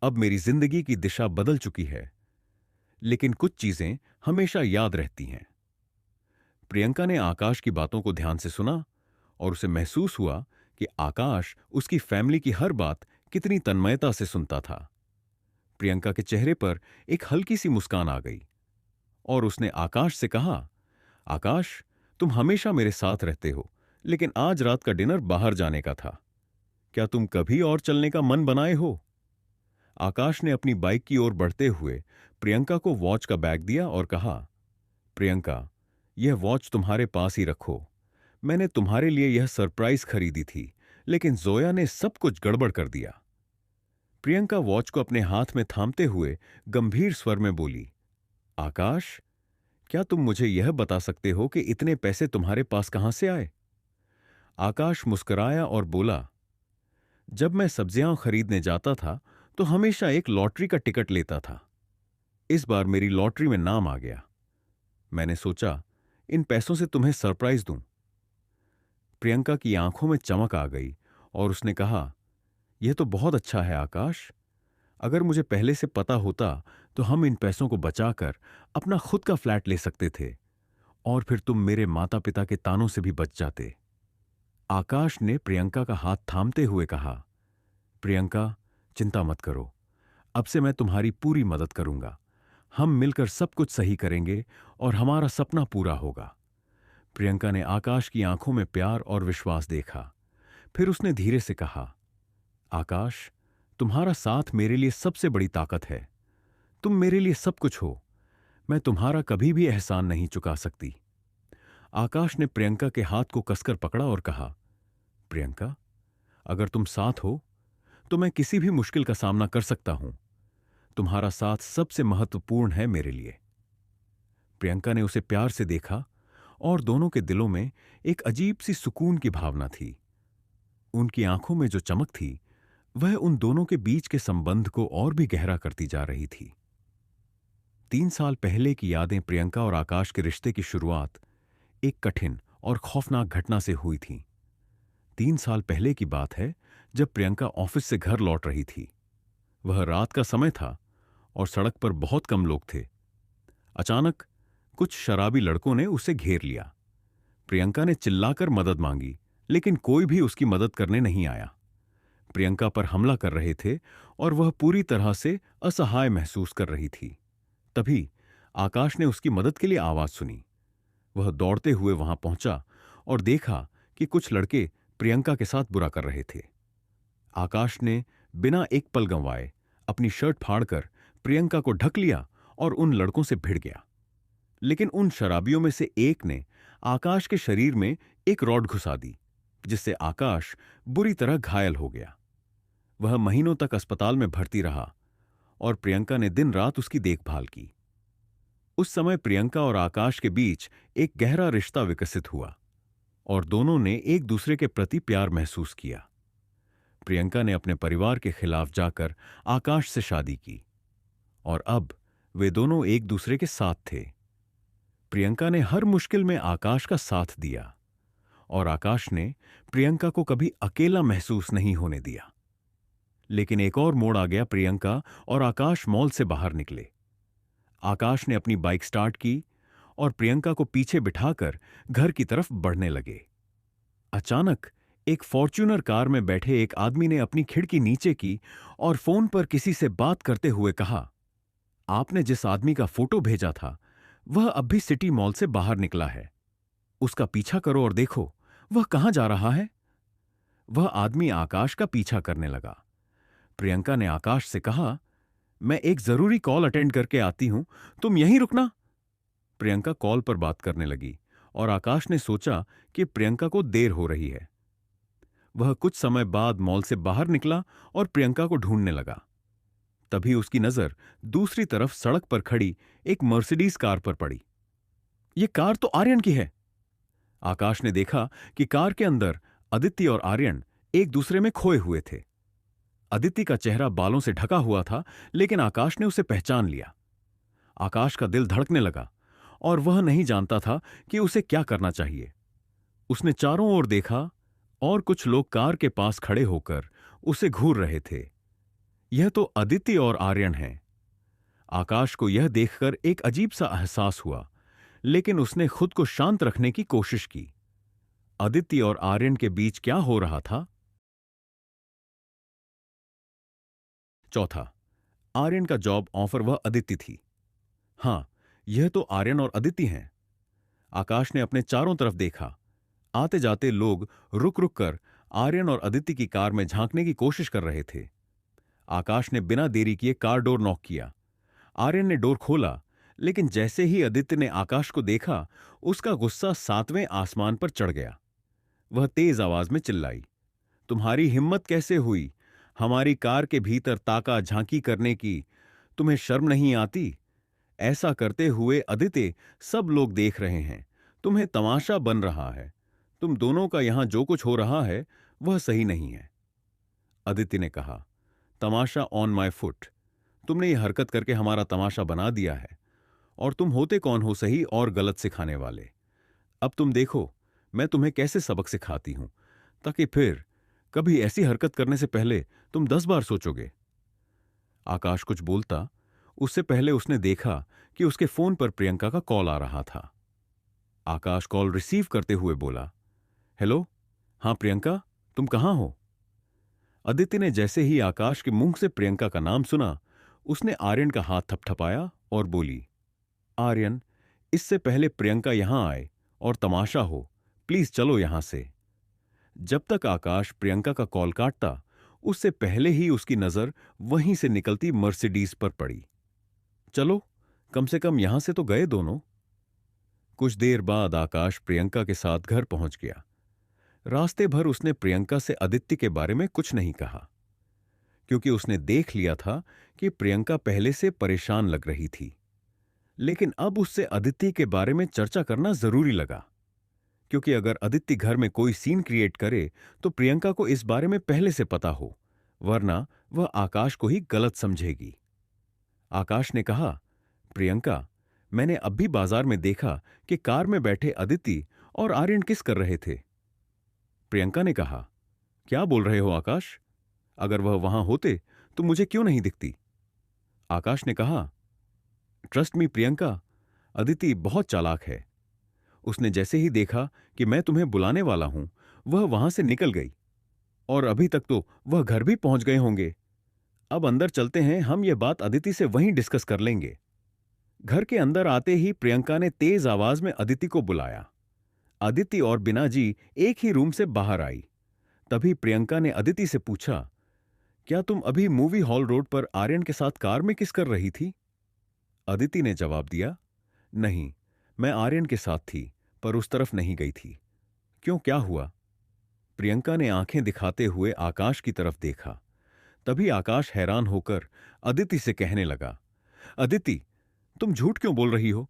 [SPEAKER 1] अब मेरी जिंदगी की दिशा बदल चुकी है, लेकिन कुछ चीजें हमेशा याद रहती हैं। प्रियंका ने आकाश की बातों को ध्यान से सुना और उसे महसूस हुआ कि आकाश उसकी फैमिली की हर बात कितनी तन्मयता से सुनता था। प्रियंका के चेहरे पर एक हल्की सी मुस्कान आ गई और उसने आकाश से कहा, आकाश, तुम हमेशा मेरे साथ रहते हो, लेकिन आज रात का डिनर बाहर जाने का था। क्या तुम कभी और चलने का मन बनाए हो? आकाश ने अपनी बाइक की ओर बढ़ते हुए प्रियंका को वॉच का बैग दिया और कहा, प्रियंका, यह वॉच तुम्हारे पास ही रखो। मैंने तुम्हारे लिए यह सरप्राइज खरीदी थी, लेकिन जोया ने सब कुछ गड़बड़ कर दिया। प्रियंका वॉच को अपने हाथ में थामते हुए गंभीर स्वर में बोली, आकाश, क्या तुम मुझे यह बता सकते हो कि इतने पैसे तुम्हारे पास कहां से आए? आकाश मुस्कुराया और बोला, जब मैं सब्जियां खरीदने जाता था तो हमेशा एक लॉटरी का टिकट लेता था। इस बार मेरी लॉटरी में नाम आ गया। मैंने सोचा इन पैसों से तुम्हें सरप्राइज दूं। प्रियंका की आंखों में चमक आ गई और उसने कहा, यह तो बहुत अच्छा है आकाश। अगर मुझे पहले से पता होता तो हम इन पैसों को बचाकर अपना खुद का फ्लैट ले सकते थे और फिर तुम मेरे माता पिता के तानों से भी बच जाते। आकाश ने प्रियंका का हाथ थामते हुए कहा, प्रियंका, चिंता मत करो। अब से मैं तुम्हारी पूरी मदद करूंगा। हम मिलकर सब कुछ सही करेंगे और हमारा सपना पूरा होगा। प्रियंका ने आकाश की आंखों में प्यार और विश्वास देखा। फिर उसने धीरे से कहा, आकाश, तुम्हारा साथ मेरे लिए सबसे बड़ी ताकत है। तुम मेरे लिए सब कुछ हो। मैं तुम्हारा कभी भी एहसान नहीं चुका सकती। आकाश ने प्रियंका के हाथ को कसकर पकड़ा और कहा, प्रियंका, अगर तुम साथ हो तो मैं किसी भी मुश्किल का सामना कर सकता हूं। तुम्हारा साथ सबसे महत्वपूर्ण है मेरे लिए। प्रियंका ने उसे प्यार से देखा और दोनों के दिलों में एक अजीब सी सुकून की भावना थी। उनकी आंखों में जो चमक थी वह उन दोनों के बीच के संबंध को और भी गहरा करती जा रही थी। 3 साल पहले की यादें प्रियंका और आकाश के रिश्ते की शुरुआत एक कठिन और खौफनाक घटना से हुई थी। 3 साल पहले की बात है, जब प्रियंका ऑफिस से घर लौट रही थी। वह रात का समय था और सड़क पर बहुत कम लोग थे। अचानक कुछ शराबी लड़कों ने उसे घेर लिया। प्रियंका ने चिल्लाकर मदद मांगी, लेकिन कोई भी उसकी मदद करने नहीं आया। प्रियंका पर हमला कर रहे थे और वह पूरी तरह से असहाय महसूस कर रही थी। तभी आकाश ने उसकी मदद के लिए आवाज सुनी। वह दौड़ते हुए वहां पहुंचा और देखा कि कुछ लड़के प्रियंका के साथ बुरा कर रहे थे। आकाश ने बिना एक पल गंवाए अपनी शर्ट फाड़कर प्रियंका को ढक लिया और उन लड़कों से भिड़ गया। लेकिन उन शराबियों में से एक ने आकाश के शरीर में एक रॉड घुसा दी, जिससे आकाश बुरी तरह घायल हो गया। वह महीनों तक अस्पताल में भर्ती रहा और प्रियंका ने दिन रात उसकी देखभाल की। उस समय प्रियंका और आकाश के बीच एक गहरा रिश्ता विकसित हुआ और दोनों ने एक दूसरे के प्रति प्यार महसूस किया। प्रियंका ने अपने परिवार के खिलाफ जाकर आकाश से शादी की और अब वे दोनों एक दूसरे के साथ थे। प्रियंका ने हर मुश्किल में आकाश का साथ दिया और आकाश ने प्रियंका को कभी अकेला महसूस नहीं होने दिया। लेकिन एक और मोड़ आ गया। प्रियंका और आकाश मॉल से बाहर निकले। आकाश ने अपनी बाइक स्टार्ट की और प्रियंका को पीछे बिठाकर घर की तरफ बढ़ने लगे। अचानक एक फॉर्च्यूनर कार में बैठे एक आदमी ने अपनी खिड़की नीचे की और फोन पर किसी से बात करते हुए कहा, आपने जिस आदमी का फोटो भेजा था वह अब भी सिटी मॉल से बाहर निकला है। उसका पीछा करो और देखो वह कहां जा रहा है। वह आदमी आकाश का पीछा करने लगा। प्रियंका ने आकाश से कहा, मैं एक जरूरी कॉल अटेंड करके आती हूं, तुम यहीं रुकना। प्रियंका कॉल पर बात करने लगी और आकाश ने सोचा कि प्रियंका को देर हो रही है। वह कुछ समय बाद मॉल से बाहर निकला और प्रियंका को ढूंढने लगा। तभी उसकी नजर दूसरी तरफ सड़क पर खड़ी एक मर्सिडीज कार पर पड़ी। यह कार तो आर्यन की है। आकाश ने देखा कि कार के अंदर अदिति और आर्यन एक दूसरे में खोए हुए थे। अदिति का चेहरा बालों से ढका हुआ था, लेकिन आकाश ने उसे पहचान लिया। आकाश का दिल धड़कने लगा और वह नहीं जानता था कि उसे क्या करना चाहिए। उसने चारों ओर देखा और कुछ लोग कार के पास खड़े होकर उसे घूर रहे थे। यह तो अदिति और आर्यन हैं। आकाश को यह देखकर एक अजीब सा एहसास हुआ, लेकिन उसने खुद को शांत रखने की कोशिश की। अदिति और आर्यन के बीच क्या हो रहा था? चौथा, आर्यन का जॉब ऑफर वह अदिति थी। हां, यह तो आर्यन और अदिति हैं। आकाश ने अपने चारों तरफ देखा। आते जाते लोग रुक रुक कर आर्यन और अदिति की कार में झांकने की कोशिश कर रहे थे। आकाश ने बिना देरी किए कार डोर नॉक किया। आर्यन ने डोर खोला, लेकिन जैसे ही अदिति ने आकाश को देखा, उसका गुस्सा 7वें आसमान पर चढ़ गया। वह तेज आवाज में चिल्लाई, तुम्हारी हिम्मत कैसे हुई हमारी कार के भीतर ताका झांकी करने की? तुम्हें शर्म नहीं आती? ऐसा करते हुए अदिति सब लोग देख रहे हैं, तुम्हें तमाशा बन रहा है। तुम दोनों का यहां जो कुछ हो रहा है वह सही नहीं है। अदिति ने कहा, तमाशा ऑन माय फुट। तुमने ये हरकत करके हमारा तमाशा बना दिया है। और तुम होते कौन हो सही और गलत सिखाने वाले? अब तुम देखो मैं तुम्हें कैसे सबक सिखाती हूं, ताकि फिर कभी ऐसी हरकत करने से पहले तुम 10 बार सोचोगे। आकाश कुछ बोलता उससे पहले उसने देखा कि उसके फोन पर प्रियंका का कॉल आ रहा था। आकाश कॉल रिसीव करते हुए बोला, हेलो, हां प्रियंका, तुम कहां हो? अदिति ने जैसे ही आकाश के मुंह से प्रियंका का नाम सुना, उसने आर्यन का हाथ थपथपाया और बोली, आर्यन, इससे पहले प्रियंका यहां आए और तमाशा हो, प्लीज चलो यहां से। जब तक आकाश प्रियंका का कॉल काटता, उससे पहले ही उसकी नजर वहीं से निकलती मर्सिडीज पर पड़ी। चलो, कम से कम यहां से तो गए दोनों। कुछ देर बाद आकाश प्रियंका के साथ घर पहुंच गया। रास्ते भर उसने प्रियंका से अदिति के बारे में कुछ नहीं कहा, क्योंकि उसने देख लिया था कि प्रियंका पहले से परेशान लग रही थी। लेकिन अब उससे अदिति के बारे में चर्चा करना जरूरी लगा, क्योंकि अगर अदिति घर में कोई सीन क्रिएट करे तो प्रियंका को इस बारे में पहले से पता हो, वरना वह आकाश को ही गलत समझेगी। आकाश ने कहा, प्रियंका, मैंने अब भी बाजार में देखा कि कार में बैठे अदिति और आर्यन किस कर रहे थे। प्रियंका ने कहा, क्या बोल रहे हो आकाश? अगर वह वहां होते तो मुझे क्यों नहीं दिखती? आकाश ने कहा, ट्रस्ट मी प्रियंका, अदिति बहुत चालाक है। उसने जैसे ही देखा कि मैं तुम्हें बुलाने वाला हूं, वह वहां से निकल गई। और अभी तक तो वह घर भी पहुंच गए होंगे। अब अंदर चलते हैं, हम ये बात अदिति से वहीं डिस्कस कर लेंगे। घर के अंदर आते ही प्रियंका ने तेज आवाज में अदिति को बुलाया। अदिति और बिना जी एक ही रूम से बाहर आई। तभी प्रियंका ने अदिति से पूछा, क्या तुम अभी मूवी हॉल रोड पर आर्यन के साथ कार में किस कर रही थी? अदिति ने जवाब दिया, नहीं, मैं आर्यन के साथ थी, पर उस तरफ नहीं गई थी। क्यों, क्या हुआ? प्रियंका ने आंखें दिखाते हुए आकाश की तरफ देखा। तभी आकाश हैरान होकर अदिति से कहने लगा, अदिति, तुम झूठ क्यों बोल रही हो?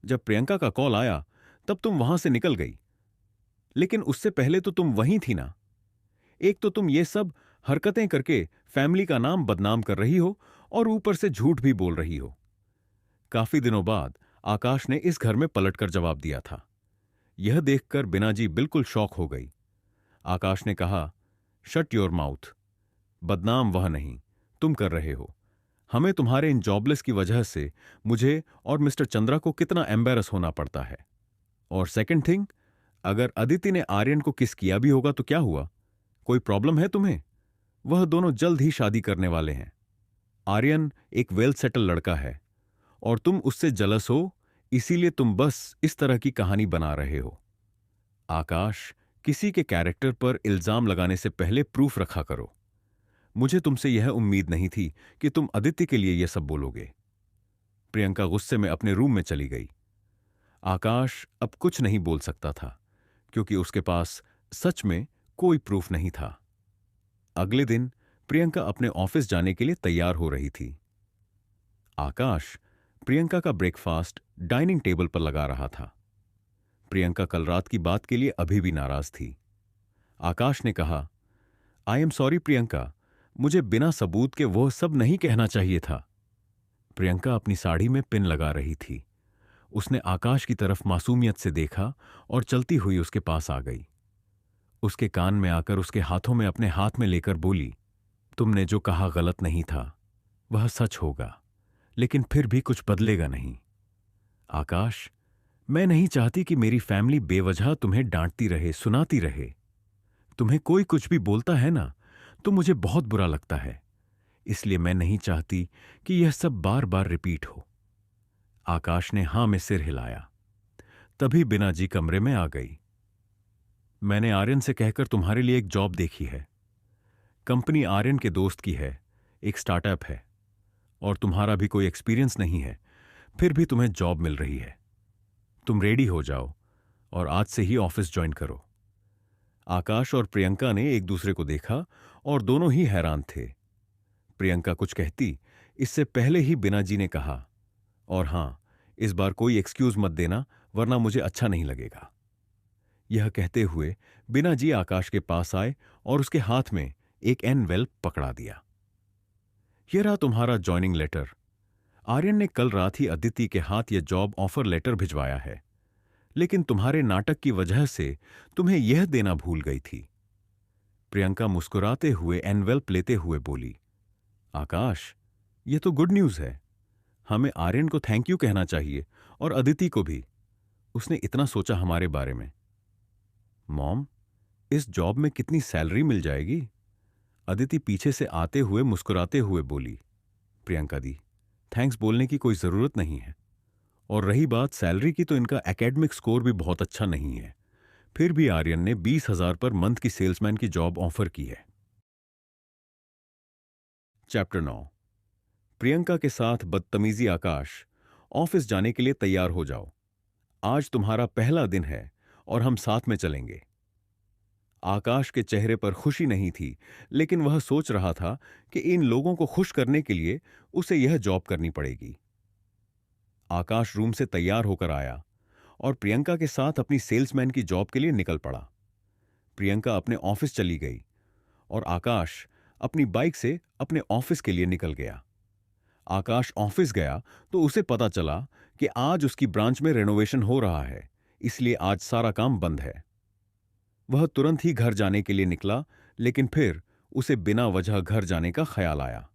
[SPEAKER 1] जब प्रियंका का कॉल आया तब तुम वहां से निकल गई, लेकिन उससे पहले तो तुम वहीं थी ना। एक तो तुम ये सब हरकतें करके फैमिली का नाम बदनाम कर रही हो और ऊपर से झूठ भी बोल रही हो। काफी दिनों बाद आकाश ने इस घर में पलटकर जवाब दिया था। यह देखकर बिना जी बिल्कुल शॉक हो गई। आकाश ने कहा, शट योर माउथ। बदनाम वह नहीं, तुम कर रहे हो। हमें तुम्हारे इन जॉबलेस की वजह से मुझे और मिस्टर चंद्रा को कितना एम्बेरस होना पड़ता है। और सेकंड थिंग, अगर अदिति ने आर्यन को किस किया भी होगा तो क्या हुआ? कोई प्रॉब्लम है तुम्हें? वह दोनों जल्द ही शादी करने वाले हैं। आर्यन एक वेल सेटल लड़का है और तुम उससे जलस हो, इसीलिए तुम बस इस तरह की कहानी बना रहे हो। आकाश, किसी के कैरेक्टर पर इल्जाम लगाने से पहले प्रूफ रखा करो। मुझे तुमसे यह उम्मीद नहीं थी कि तुम अदिति के लिए यह सब बोलोगे। प्रियंका गुस्से में अपने रूम में चली गई। आकाश अब कुछ नहीं बोल सकता था, क्योंकि उसके पास सच में कोई प्रूफ नहीं था। अगले दिन प्रियंका अपने ऑफिस जाने के लिए तैयार हो रही थी। आकाश प्रियंका का ब्रेकफास्ट डाइनिंग टेबल पर लगा रहा था। प्रियंका कल रात की बात के लिए अभी भी नाराज थी। आकाश ने कहा, आई एम सॉरी प्रियंका, मुझे बिना सबूत के वो सब नहीं कहना चाहिए था। प्रियंका अपनी साड़ी में पिन लगा रही थी। उसने आकाश की तरफ मासूमियत से देखा और चलती हुई उसके पास आ गई। उसके कान में आकर उसके हाथों में अपने हाथ में लेकर बोली, तुमने जो कहा गलत नहीं था, वह सच होगा, लेकिन फिर भी कुछ बदलेगा नहीं। आकाश, मैं नहीं चाहती कि मेरी फैमिली बेवजह तुम्हें डांटती रहे, सुनाती रहे। तुम्हें कोई कुछ भी बोलता है ना, तो मुझे बहुत बुरा लगता है। इसलिए मैं नहीं चाहती कि यह सब बार बार रिपीट हो। आकाश ने हां में सिर हिलाया। तभी बिना जी कमरे में आ गई। मैंने आर्यन से कहकर तुम्हारे लिए एक जॉब देखी है। कंपनी आर्यन के दोस्त की है, एक स्टार्टअप है, और तुम्हारा भी कोई एक्सपीरियंस नहीं है, फिर भी तुम्हें जॉब मिल रही है। तुम रेडी हो जाओ और आज से ही ऑफिस ज्वाइन करो। आकाश और प्रियंका ने एक दूसरे को देखा और दोनों ही हैरान थे। प्रियंका कुछ कहती इससे पहले ही बिना जी ने कहा, और हां, इस बार कोई एक्सक्यूज मत देना, वरना मुझे अच्छा नहीं लगेगा। यह कहते हुए बिना जी आकाश के पास आए और उसके हाथ में एक एनवेल्प पकड़ा दिया। यह रहा तुम्हारा ज्वाइनिंग लेटर। आर्यन ने कल रात ही अदिति के हाथ यह जॉब ऑफर लेटर भिजवाया है, लेकिन तुम्हारे नाटक की वजह से तुम्हें यह देना भूल गई थी। प्रियंका मुस्कुराते हुए एनवेल्प लेते हुए बोली, आकाश, यह तो गुड न्यूज है। हमें आर्यन को थैंक यू कहना चाहिए और अदिति को भी। उसने इतना सोचा हमारे बारे में। मॉम, इस जॉब में कितनी सैलरी मिल जाएगी? अदिति पीछे से आते हुए मुस्कुराते हुए बोली, प्रियंका दी, थैंक्स बोलने की कोई जरूरत नहीं है। और रही बात सैलरी की, तो इनका एकेडमिक स्कोर भी बहुत अच्छा नहीं है। फिर भी आर्यन ने 20,000 पर मंथ की सेल्समैन की जॉब ऑफर की है। चैप्टर 9। प्रियंका के साथ बदतमीजी। आकाश, ऑफिस जाने के लिए तैयार हो जाओ। आज तुम्हारा पहला दिन है और हम साथ में चलेंगे। आकाश के चेहरे पर खुशी नहीं थी, लेकिन वह सोच रहा था कि इन लोगों को खुश करने के लिए उसे यह जॉब करनी पड़ेगी। आकाश रूम से तैयार होकर आया और प्रियंका के साथ अपनी सेल्समैन की जॉब के लिए निकल पड़ा। प्रियंका अपने ऑफिस चली गई और आकाश अपनी बाइक से अपने ऑफिस के लिए निकल गया। आकाश ऑफिस गया तो उसे पता चला कि आज उसकी ब्रांच में रेनोवेशन हो रहा है, इसलिए आज सारा काम बंद है। वह तुरंत ही घर जाने के लिए निकला, लेकिन फिर उसे बिना वजह घर जाने का ख्याल आया।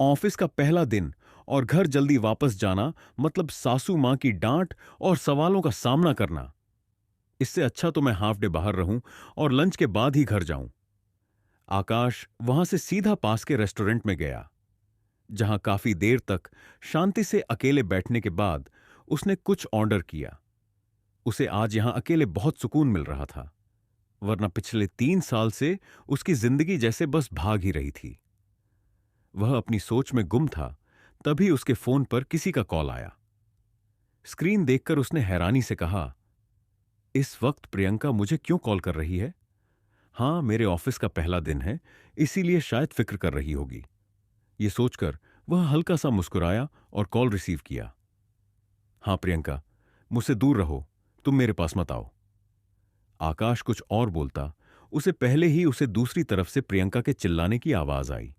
[SPEAKER 1] ऑफिस का पहला दिन और घर जल्दी वापस जाना मतलब सासू मां की डांट और सवालों का सामना करना। इससे अच्छा तो मैं हाफ डे बाहर रहूं और लंच के बाद ही घर जाऊं। आकाश वहां से सीधा पास के रेस्टोरेंट में गया, जहां काफी देर तक शांति से अकेले बैठने के बाद उसने कुछ ऑर्डर किया। उसे आज यहां अकेले बहुत सुकून मिल रहा था, वरना पिछले 3 साल से उसकी जिंदगी जैसे बस भाग ही रही थी। वह अपनी सोच में गुम था, तभी उसके फोन पर किसी का कॉल आया। स्क्रीन देखकर उसने हैरानी से कहा, इस वक्त प्रियंका मुझे क्यों कॉल कर रही है? हां, मेरे ऑफिस का पहला दिन है, इसीलिए शायद फिक्र कर रही होगी। यह सोचकर वह हल्का सा मुस्कुराया और कॉल रिसीव किया। हां प्रियंका, मुझसे दूर रहो, तुम मेरे पास मत आओ। आकाश कुछ और बोलता, उसे पहले ही उसे दूसरी तरफ से प्रियंका के चिल्लाने की आवाज आई।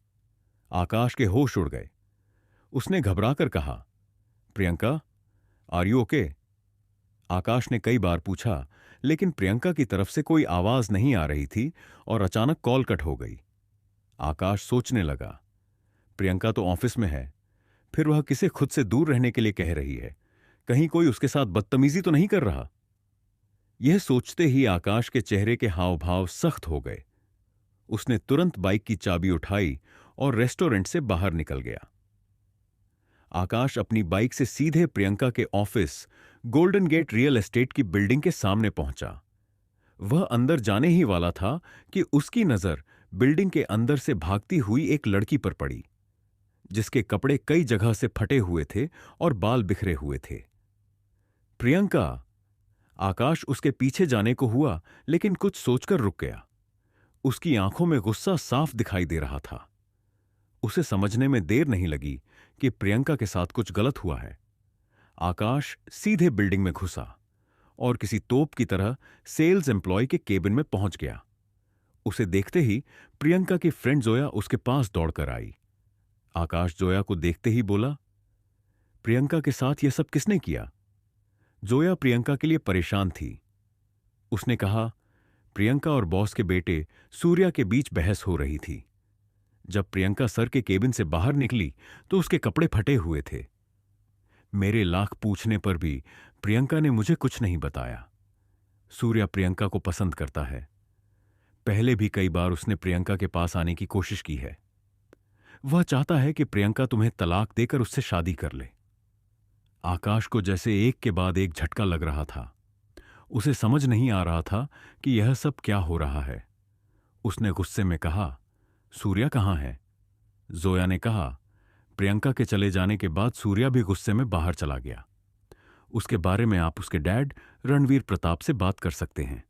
[SPEAKER 1] आकाश के होश उड़ गए। उसने घबराकर कहा, प्रियंका, आर यू ओके? आकाश ने कई बार पूछा, लेकिन प्रियंका की तरफ से कोई आवाज नहीं आ रही थी और अचानक कॉल कट हो गई। आकाश सोचने लगा, प्रियंका तो ऑफिस में है, फिर वह किसे खुद से दूर रहने के लिए कह रही है? कहीं कोई उसके साथ बदतमीजी तो नहीं कर रहा? यह सोचते ही आकाश के चेहरे के हाव भाव सख्त हो गए। उसने तुरंत बाइक की चाबी उठाई और रेस्टोरेंट से बाहर निकल गया। आकाश अपनी बाइक से सीधे प्रियंका के office golden get real estate की बिल्डिंग के सामने पहुंचा। वह अंदर जाने ही वाला था कि उसकी नजर बिल्डिंग के अंदर से भागती हुई एक लड़की पर पड़ी, जिसके कपड़े कई जगह से फटे हुए थे और बाल बिखरे हुए थे। प्रियंका! आकाश उसके पीछे जाने को हुआ, लेकिन कुछ सोचकर रुक गया। उसकी आंखों में गुस्सा साफ दिखाई दे रहा था। उसे समझने में देर नहीं लगी कि प्रियंका के साथ कुछ गलत हुआ है। आकाश सीधे बिल्डिंग में घुसा और किसी तोप की तरह सेल्स एम्प्लॉय के केबिन में पहुंच गया। उसे देखते ही प्रियंका की फ्रेंड जोया उसके पास दौड़कर आई। आकाश जोया को देखते ही बोला, प्रियंका के साथ यह सब किसने किया? जोया प्रियंका के लिए परेशान थी। उसने कहा, प्रियंका और बॉस के बेटे सूर्या के बीच बहस हो रही थी। जब प्रियंका सर के केबिन से बाहर निकली तो उसके कपड़े फटे हुए थे। मेरे लाख पूछने पर भी प्रियंका ने मुझे कुछ नहीं बताया। सूर्या प्रियंका को पसंद करता है। पहले भी कई बार उसने प्रियंका के पास आने की कोशिश की है। वह चाहता है कि प्रियंका तुम्हें तलाक देकर उससे शादी कर ले। आकाश को जैसे एक के बाद एक झटका लग रहा था। उसे समझ नहीं आ रहा था कि यह सब क्या हो रहा है। उसने गुस्से में कहा, सूर्या कहाँ है? जोया ने कहा, प्रियंका के चले जाने के बाद सूर्या भी गुस्से में बाहर चला गया। उसके बारे में आप उसके डैड रणवीर प्रताप से बात कर सकते हैं।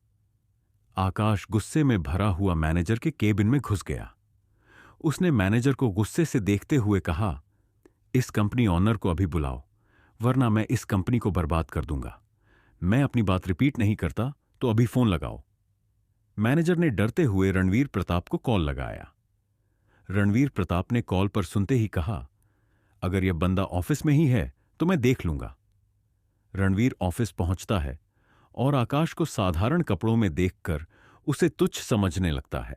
[SPEAKER 1] आकाश गुस्से में भरा हुआ मैनेजर के केबिन में घुस गया। उसने मैनेजर को गुस्से से देखते हुए कहा, इस कंपनी ऑनर को अभी बुलाओ, वरना मैं इस कंपनी को बर्बाद कर दूंगा। मैं अपनी बात रिपीट नहीं करता तो अभी फोन लगाओ। मैनेजर ने डरते हुए रणवीर प्रताप को कॉल लगाया। रणवीर प्रताप ने कॉल पर सुनते ही कहा, अगर यह बंदा ऑफिस में ही है तो मैं देख लूंगा। रणवीर ऑफिस पहुंचता है और आकाश को साधारण कपड़ों में देखकर उसे तुच्छ समझने लगता है।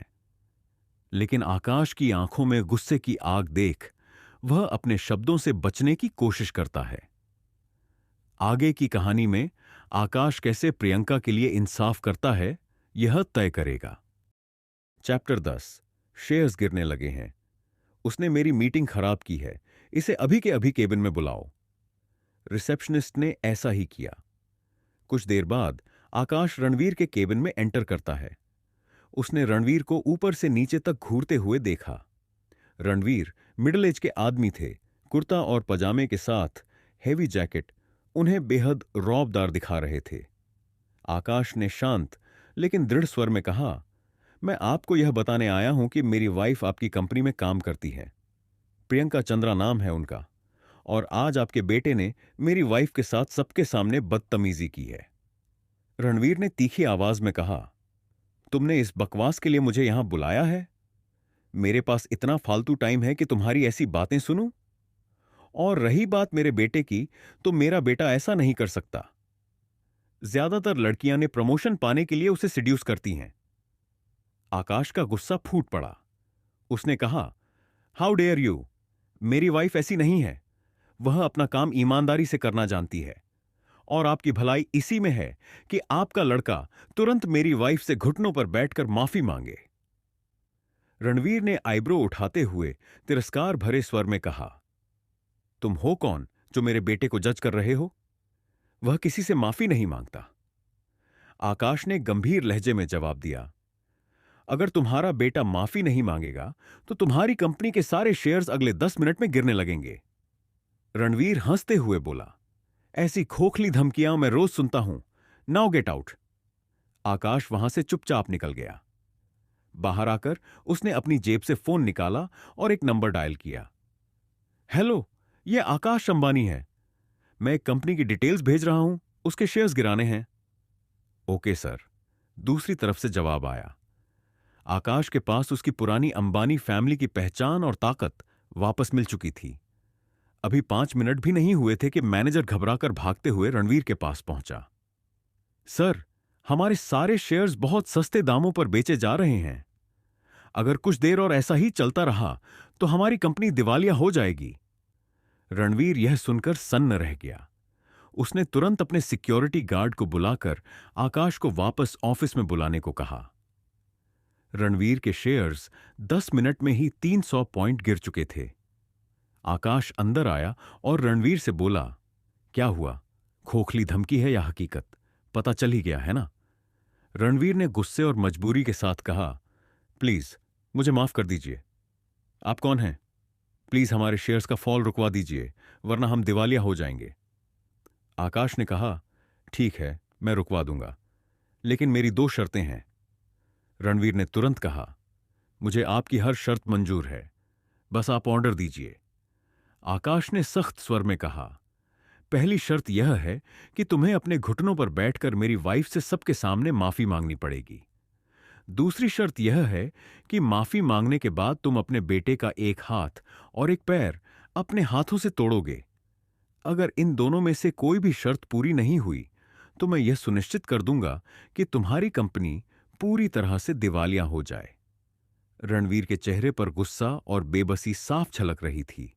[SPEAKER 1] लेकिन आकाश की आंखों में गुस्से की आग देख वह अपने शब्दों से बचने की कोशिश करता है। आगे की कहानी में आकाश कैसे प्रियंका के लिए इंसाफ करता है, यह तय करेगा। चैप्टर 10। शेयर्स गिरने लगे हैं। उसने मेरी मीटिंग खराब की है, इसे अभी के अभी केबिन में बुलाओ। रिसेप्शनिस्ट ने ऐसा ही किया। कुछ देर बाद आकाश रणवीर के केबिन में एंटर करता है। उसने रणवीर को ऊपर से नीचे तक घूरते हुए देखा। रणवीर मिडिल एज के आदमी थे। कुर्ता और पजामे के साथ हेवी जैकेट उन्हें बेहद रौबदार दिखा रहे थे। आकाश ने शांत लेकिन दृढ़ स्वर में कहा, मैं आपको यह बताने आया हूं कि मेरी वाइफ आपकी कंपनी में काम करती है। प्रियंका चंद्रा नाम है उनका, और आज आपके बेटे ने मेरी वाइफ के साथ सबके सामने बदतमीजी की है। रणवीर ने तीखी आवाज में कहा, तुमने इस बकवास के लिए मुझे यहां बुलाया है? मेरे पास इतना फालतू टाइम है कि तुम्हारी ऐसी बातें सुनूं? और रही बात मेरे बेटे की, तो मेरा बेटा ऐसा नहीं कर सकता। ज्यादातर लड़कियां ने प्रमोशन पाने के लिए उसे सिड्यूस करती हैं। आकाश का गुस्सा फूट पड़ा। उसने कहा, हाउ डेयर यू? मेरी वाइफ ऐसी नहीं है। वह अपना काम ईमानदारी से करना जानती है, और आपकी भलाई इसी में है कि आपका लड़का तुरंत मेरी वाइफ से घुटनों पर बैठकर माफी मांगे। रणवीर ने आईब्रो उठाते हुए तिरस्कार भरे स्वर में कहा, तुम हो कौन जो मेरे बेटे को जज कर रहे हो? वह किसी से माफी नहीं मांगता। आकाश ने गंभीर लहजे में जवाब दिया, अगर तुम्हारा बेटा माफी नहीं मांगेगा तो तुम्हारी कंपनी के सारे शेयर्स अगले 10 मिनट में गिरने लगेंगे। रणवीर हंसते हुए बोला, ऐसी खोखली धमकियां मैं रोज सुनता हूं। Now get out. आकाश वहां से चुपचाप निकल गया। बाहर आकर उसने अपनी जेब से फोन निकाला और एक नंबर डायल किया। हेलो, यह आकाश अंबानी है। मैं एक कंपनी की डिटेल्स भेज रहा हूं, उसके शेयर्स गिराने हैं। ओके सर, दूसरी तरफ से जवाब आया। आकाश के पास उसकी पुरानी अंबानी फैमिली की पहचान और ताकत वापस मिल चुकी थी। अभी 5 मिनट भी नहीं हुए थे कि मैनेजर घबराकर भागते हुए रणवीर के पास पहुंचा। सर, हमारे सारे शेयर्स बहुत सस्ते दामों पर बेचे जा रहे हैं। अगर कुछ देर और ऐसा ही चलता रहा तो हमारी कंपनी दिवालिया हो जाएगी। रणवीर यह सुनकर सन्न रह गया। उसने तुरंत अपने सिक्योरिटी गार्ड को बुलाकर आकाश को वापस ऑफिस में बुलाने को कहा। रणवीर के शेयर्स 10 मिनट में ही 300 पॉइंट गिर चुके थे। आकाश अंदर आया और रणवीर से बोला, क्या हुआ? खोखली धमकी है या हकीकत? पता चल ही गया है ना? रणवीर ने गुस्से और मजबूरी के साथ कहा, प्लीज मुझे माफ कर दीजिए। आप कौन हैं? प्लीज हमारे शेयर्स का फॉल रुकवा दीजिए, वरना हम दिवालिया हो जाएंगे। आकाश ने कहा, ठीक है, मैं रुकवा दूंगा, लेकिन मेरी 2 शर्तें हैं। रणवीर ने तुरंत कहा, मुझे आपकी हर शर्त मंजूर है, बस आप ऑर्डर दीजिए। आकाश ने सख्त स्वर में कहा, पहली शर्त यह है कि तुम्हें अपने घुटनों पर बैठकर मेरी वाइफ से सबके सामने माफी मांगनी पड़ेगी। दूसरी शर्त यह है कि माफी मांगने के बाद तुम अपने बेटे का एक हाथ और एक पैर अपने हाथों से तोड़ोगे। अगर इन दोनों में से कोई भी शर्त पूरी नहीं हुई तो मैं यह सुनिश्चित कर दूंगा कि तुम्हारी कंपनी पूरी तरह से दिवालिया हो जाए। रणवीर के चेहरे पर गुस्सा और बेबसी साफ झलक रही थी,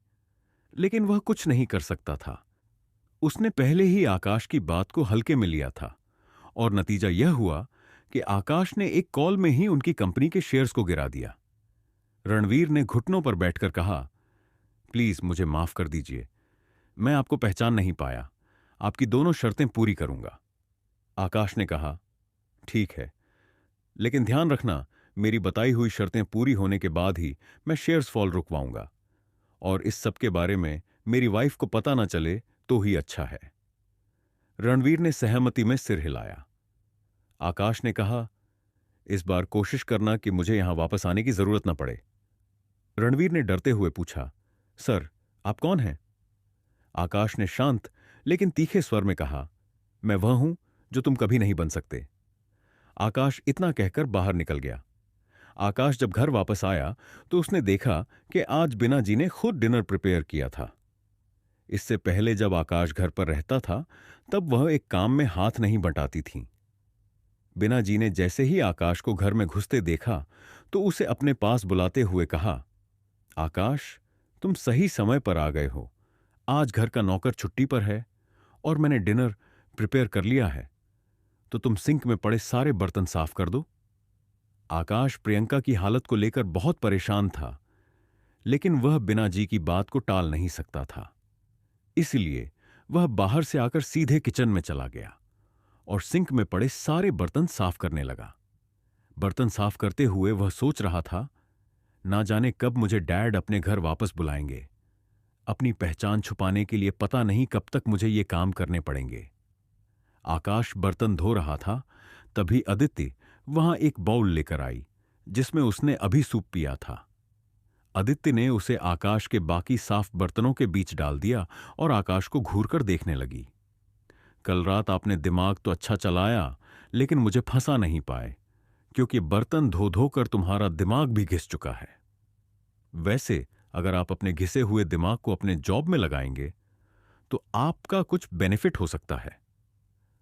[SPEAKER 1] लेकिन वह कुछ नहीं कर सकता था। उसने पहले ही आकाश की बात को हल्के में लिया था, और नतीजा यह हुआ कि आकाश ने एक कॉल में ही उनकी कंपनी के शेयर्स को गिरा दिया। रणवीर ने घुटनों पर बैठकर कहा, प्लीज मुझे माफ कर दीजिए, मैं आपको पहचान नहीं पाया। आपकी दोनों शर्तें पूरी करूंगा। आकाश ने कहा, ठीक है, लेकिन ध्यान रखना, मेरी बताई हुई शर्तें पूरी होने के बाद ही मैं शेयर्स फॉल रुकवाऊंगा, और इस सब के बारे में मेरी वाइफ को पता ना चले तो ही अच्छा है। रणवीर ने सहमति में सिर हिलाया। आकाश ने कहा, इस बार कोशिश करना कि मुझे यहां वापस आने की जरूरत न पड़े। रणवीर ने डरते हुए पूछा, सर, आप कौन हैं? आकाश ने शांत लेकिन तीखे स्वर में कहा, मैं वह हूं जो तुम कभी नहीं बन सकते। आकाश इतना कहकर बाहर निकल गया। आकाश जब घर वापस आया तो उसने देखा कि आज बिना जी ने खुद डिनर प्रिपेयर किया था। इससे पहले जब आकाश घर पर रहता था तब वह एक काम में हाथ नहीं बटाती थी। बिना जी ने जैसे ही आकाश को घर में घुसते देखा तो उसे अपने पास बुलाते हुए कहा, आकाश, तुम सही समय पर आ गए हो। आज घर का नौकर छुट्टी पर है और मैंने डिनर प्रिपेयर कर लिया है, तो तुम सिंक में पड़े सारे बर्तन साफ कर दो। आकाश प्रियंका की हालत को लेकर बहुत परेशान था, लेकिन वह बिना जी की बात को टाल नहीं सकता था। इसलिए वह बाहर से आकर सीधे किचन में चला गया और सिंक में पड़े सारे बर्तन साफ करने लगा। बर्तन साफ करते हुए वह सोच रहा था, ना जाने कब मुझे डैड अपने घर वापस बुलाएंगे। अपनी पहचान छुपाने के लिए पता नहीं कब तक मुझे ये काम करने पड़ेंगे। आकाश बर्तन धो रहा था, तभी अदिति वहां एक बाउल लेकर आई जिसमें उसने अभी सूप पिया था। अदिति ने उसे आकाश के बाकी साफ बर्तनों के बीच डाल दिया और आकाश को घूरकर देखने लगी। कल रात आपने दिमाग तो अच्छा चलाया, लेकिन मुझे फंसा नहीं पाए, क्योंकि बर्तन धो धोकर तुम्हारा दिमाग भी घिस चुका है। वैसे अगर आप अपने घिसे हुए दिमाग को अपने जॉब में लगाएंगे तो आपका कुछ बेनिफिट हो सकता है।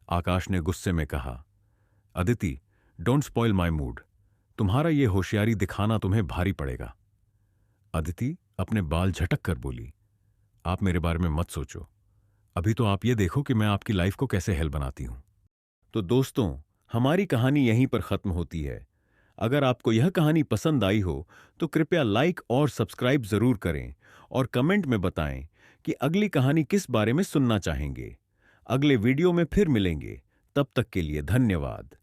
[SPEAKER 1] आकाश ने गुस्से में कहा, Aditi, don't spoil my mood. तुम्हारा यह होशियारी दिखाना तुम्हें भारी पड़ेगा। अदिति अपने बाल झटक कर बोली, आप मेरे बारे में मत सोचो। अभी तो आप ये देखो कि मैं आपकी लाइफ को कैसे हेल बनाती हूं। तो दोस्तों, हमारी कहानी यहीं पर खत्म होती है। अगर आपको यह कहानी पसंद आई हो तो कृपया लाइक और सब्सक्राइब जरूर करें और कमेंट में बताएं कि अगली कहानी किस बारे में सुनना चाहेंगे। अगले वीडियो में फिर मिलेंगे। तब तक के लिए धन्यवाद।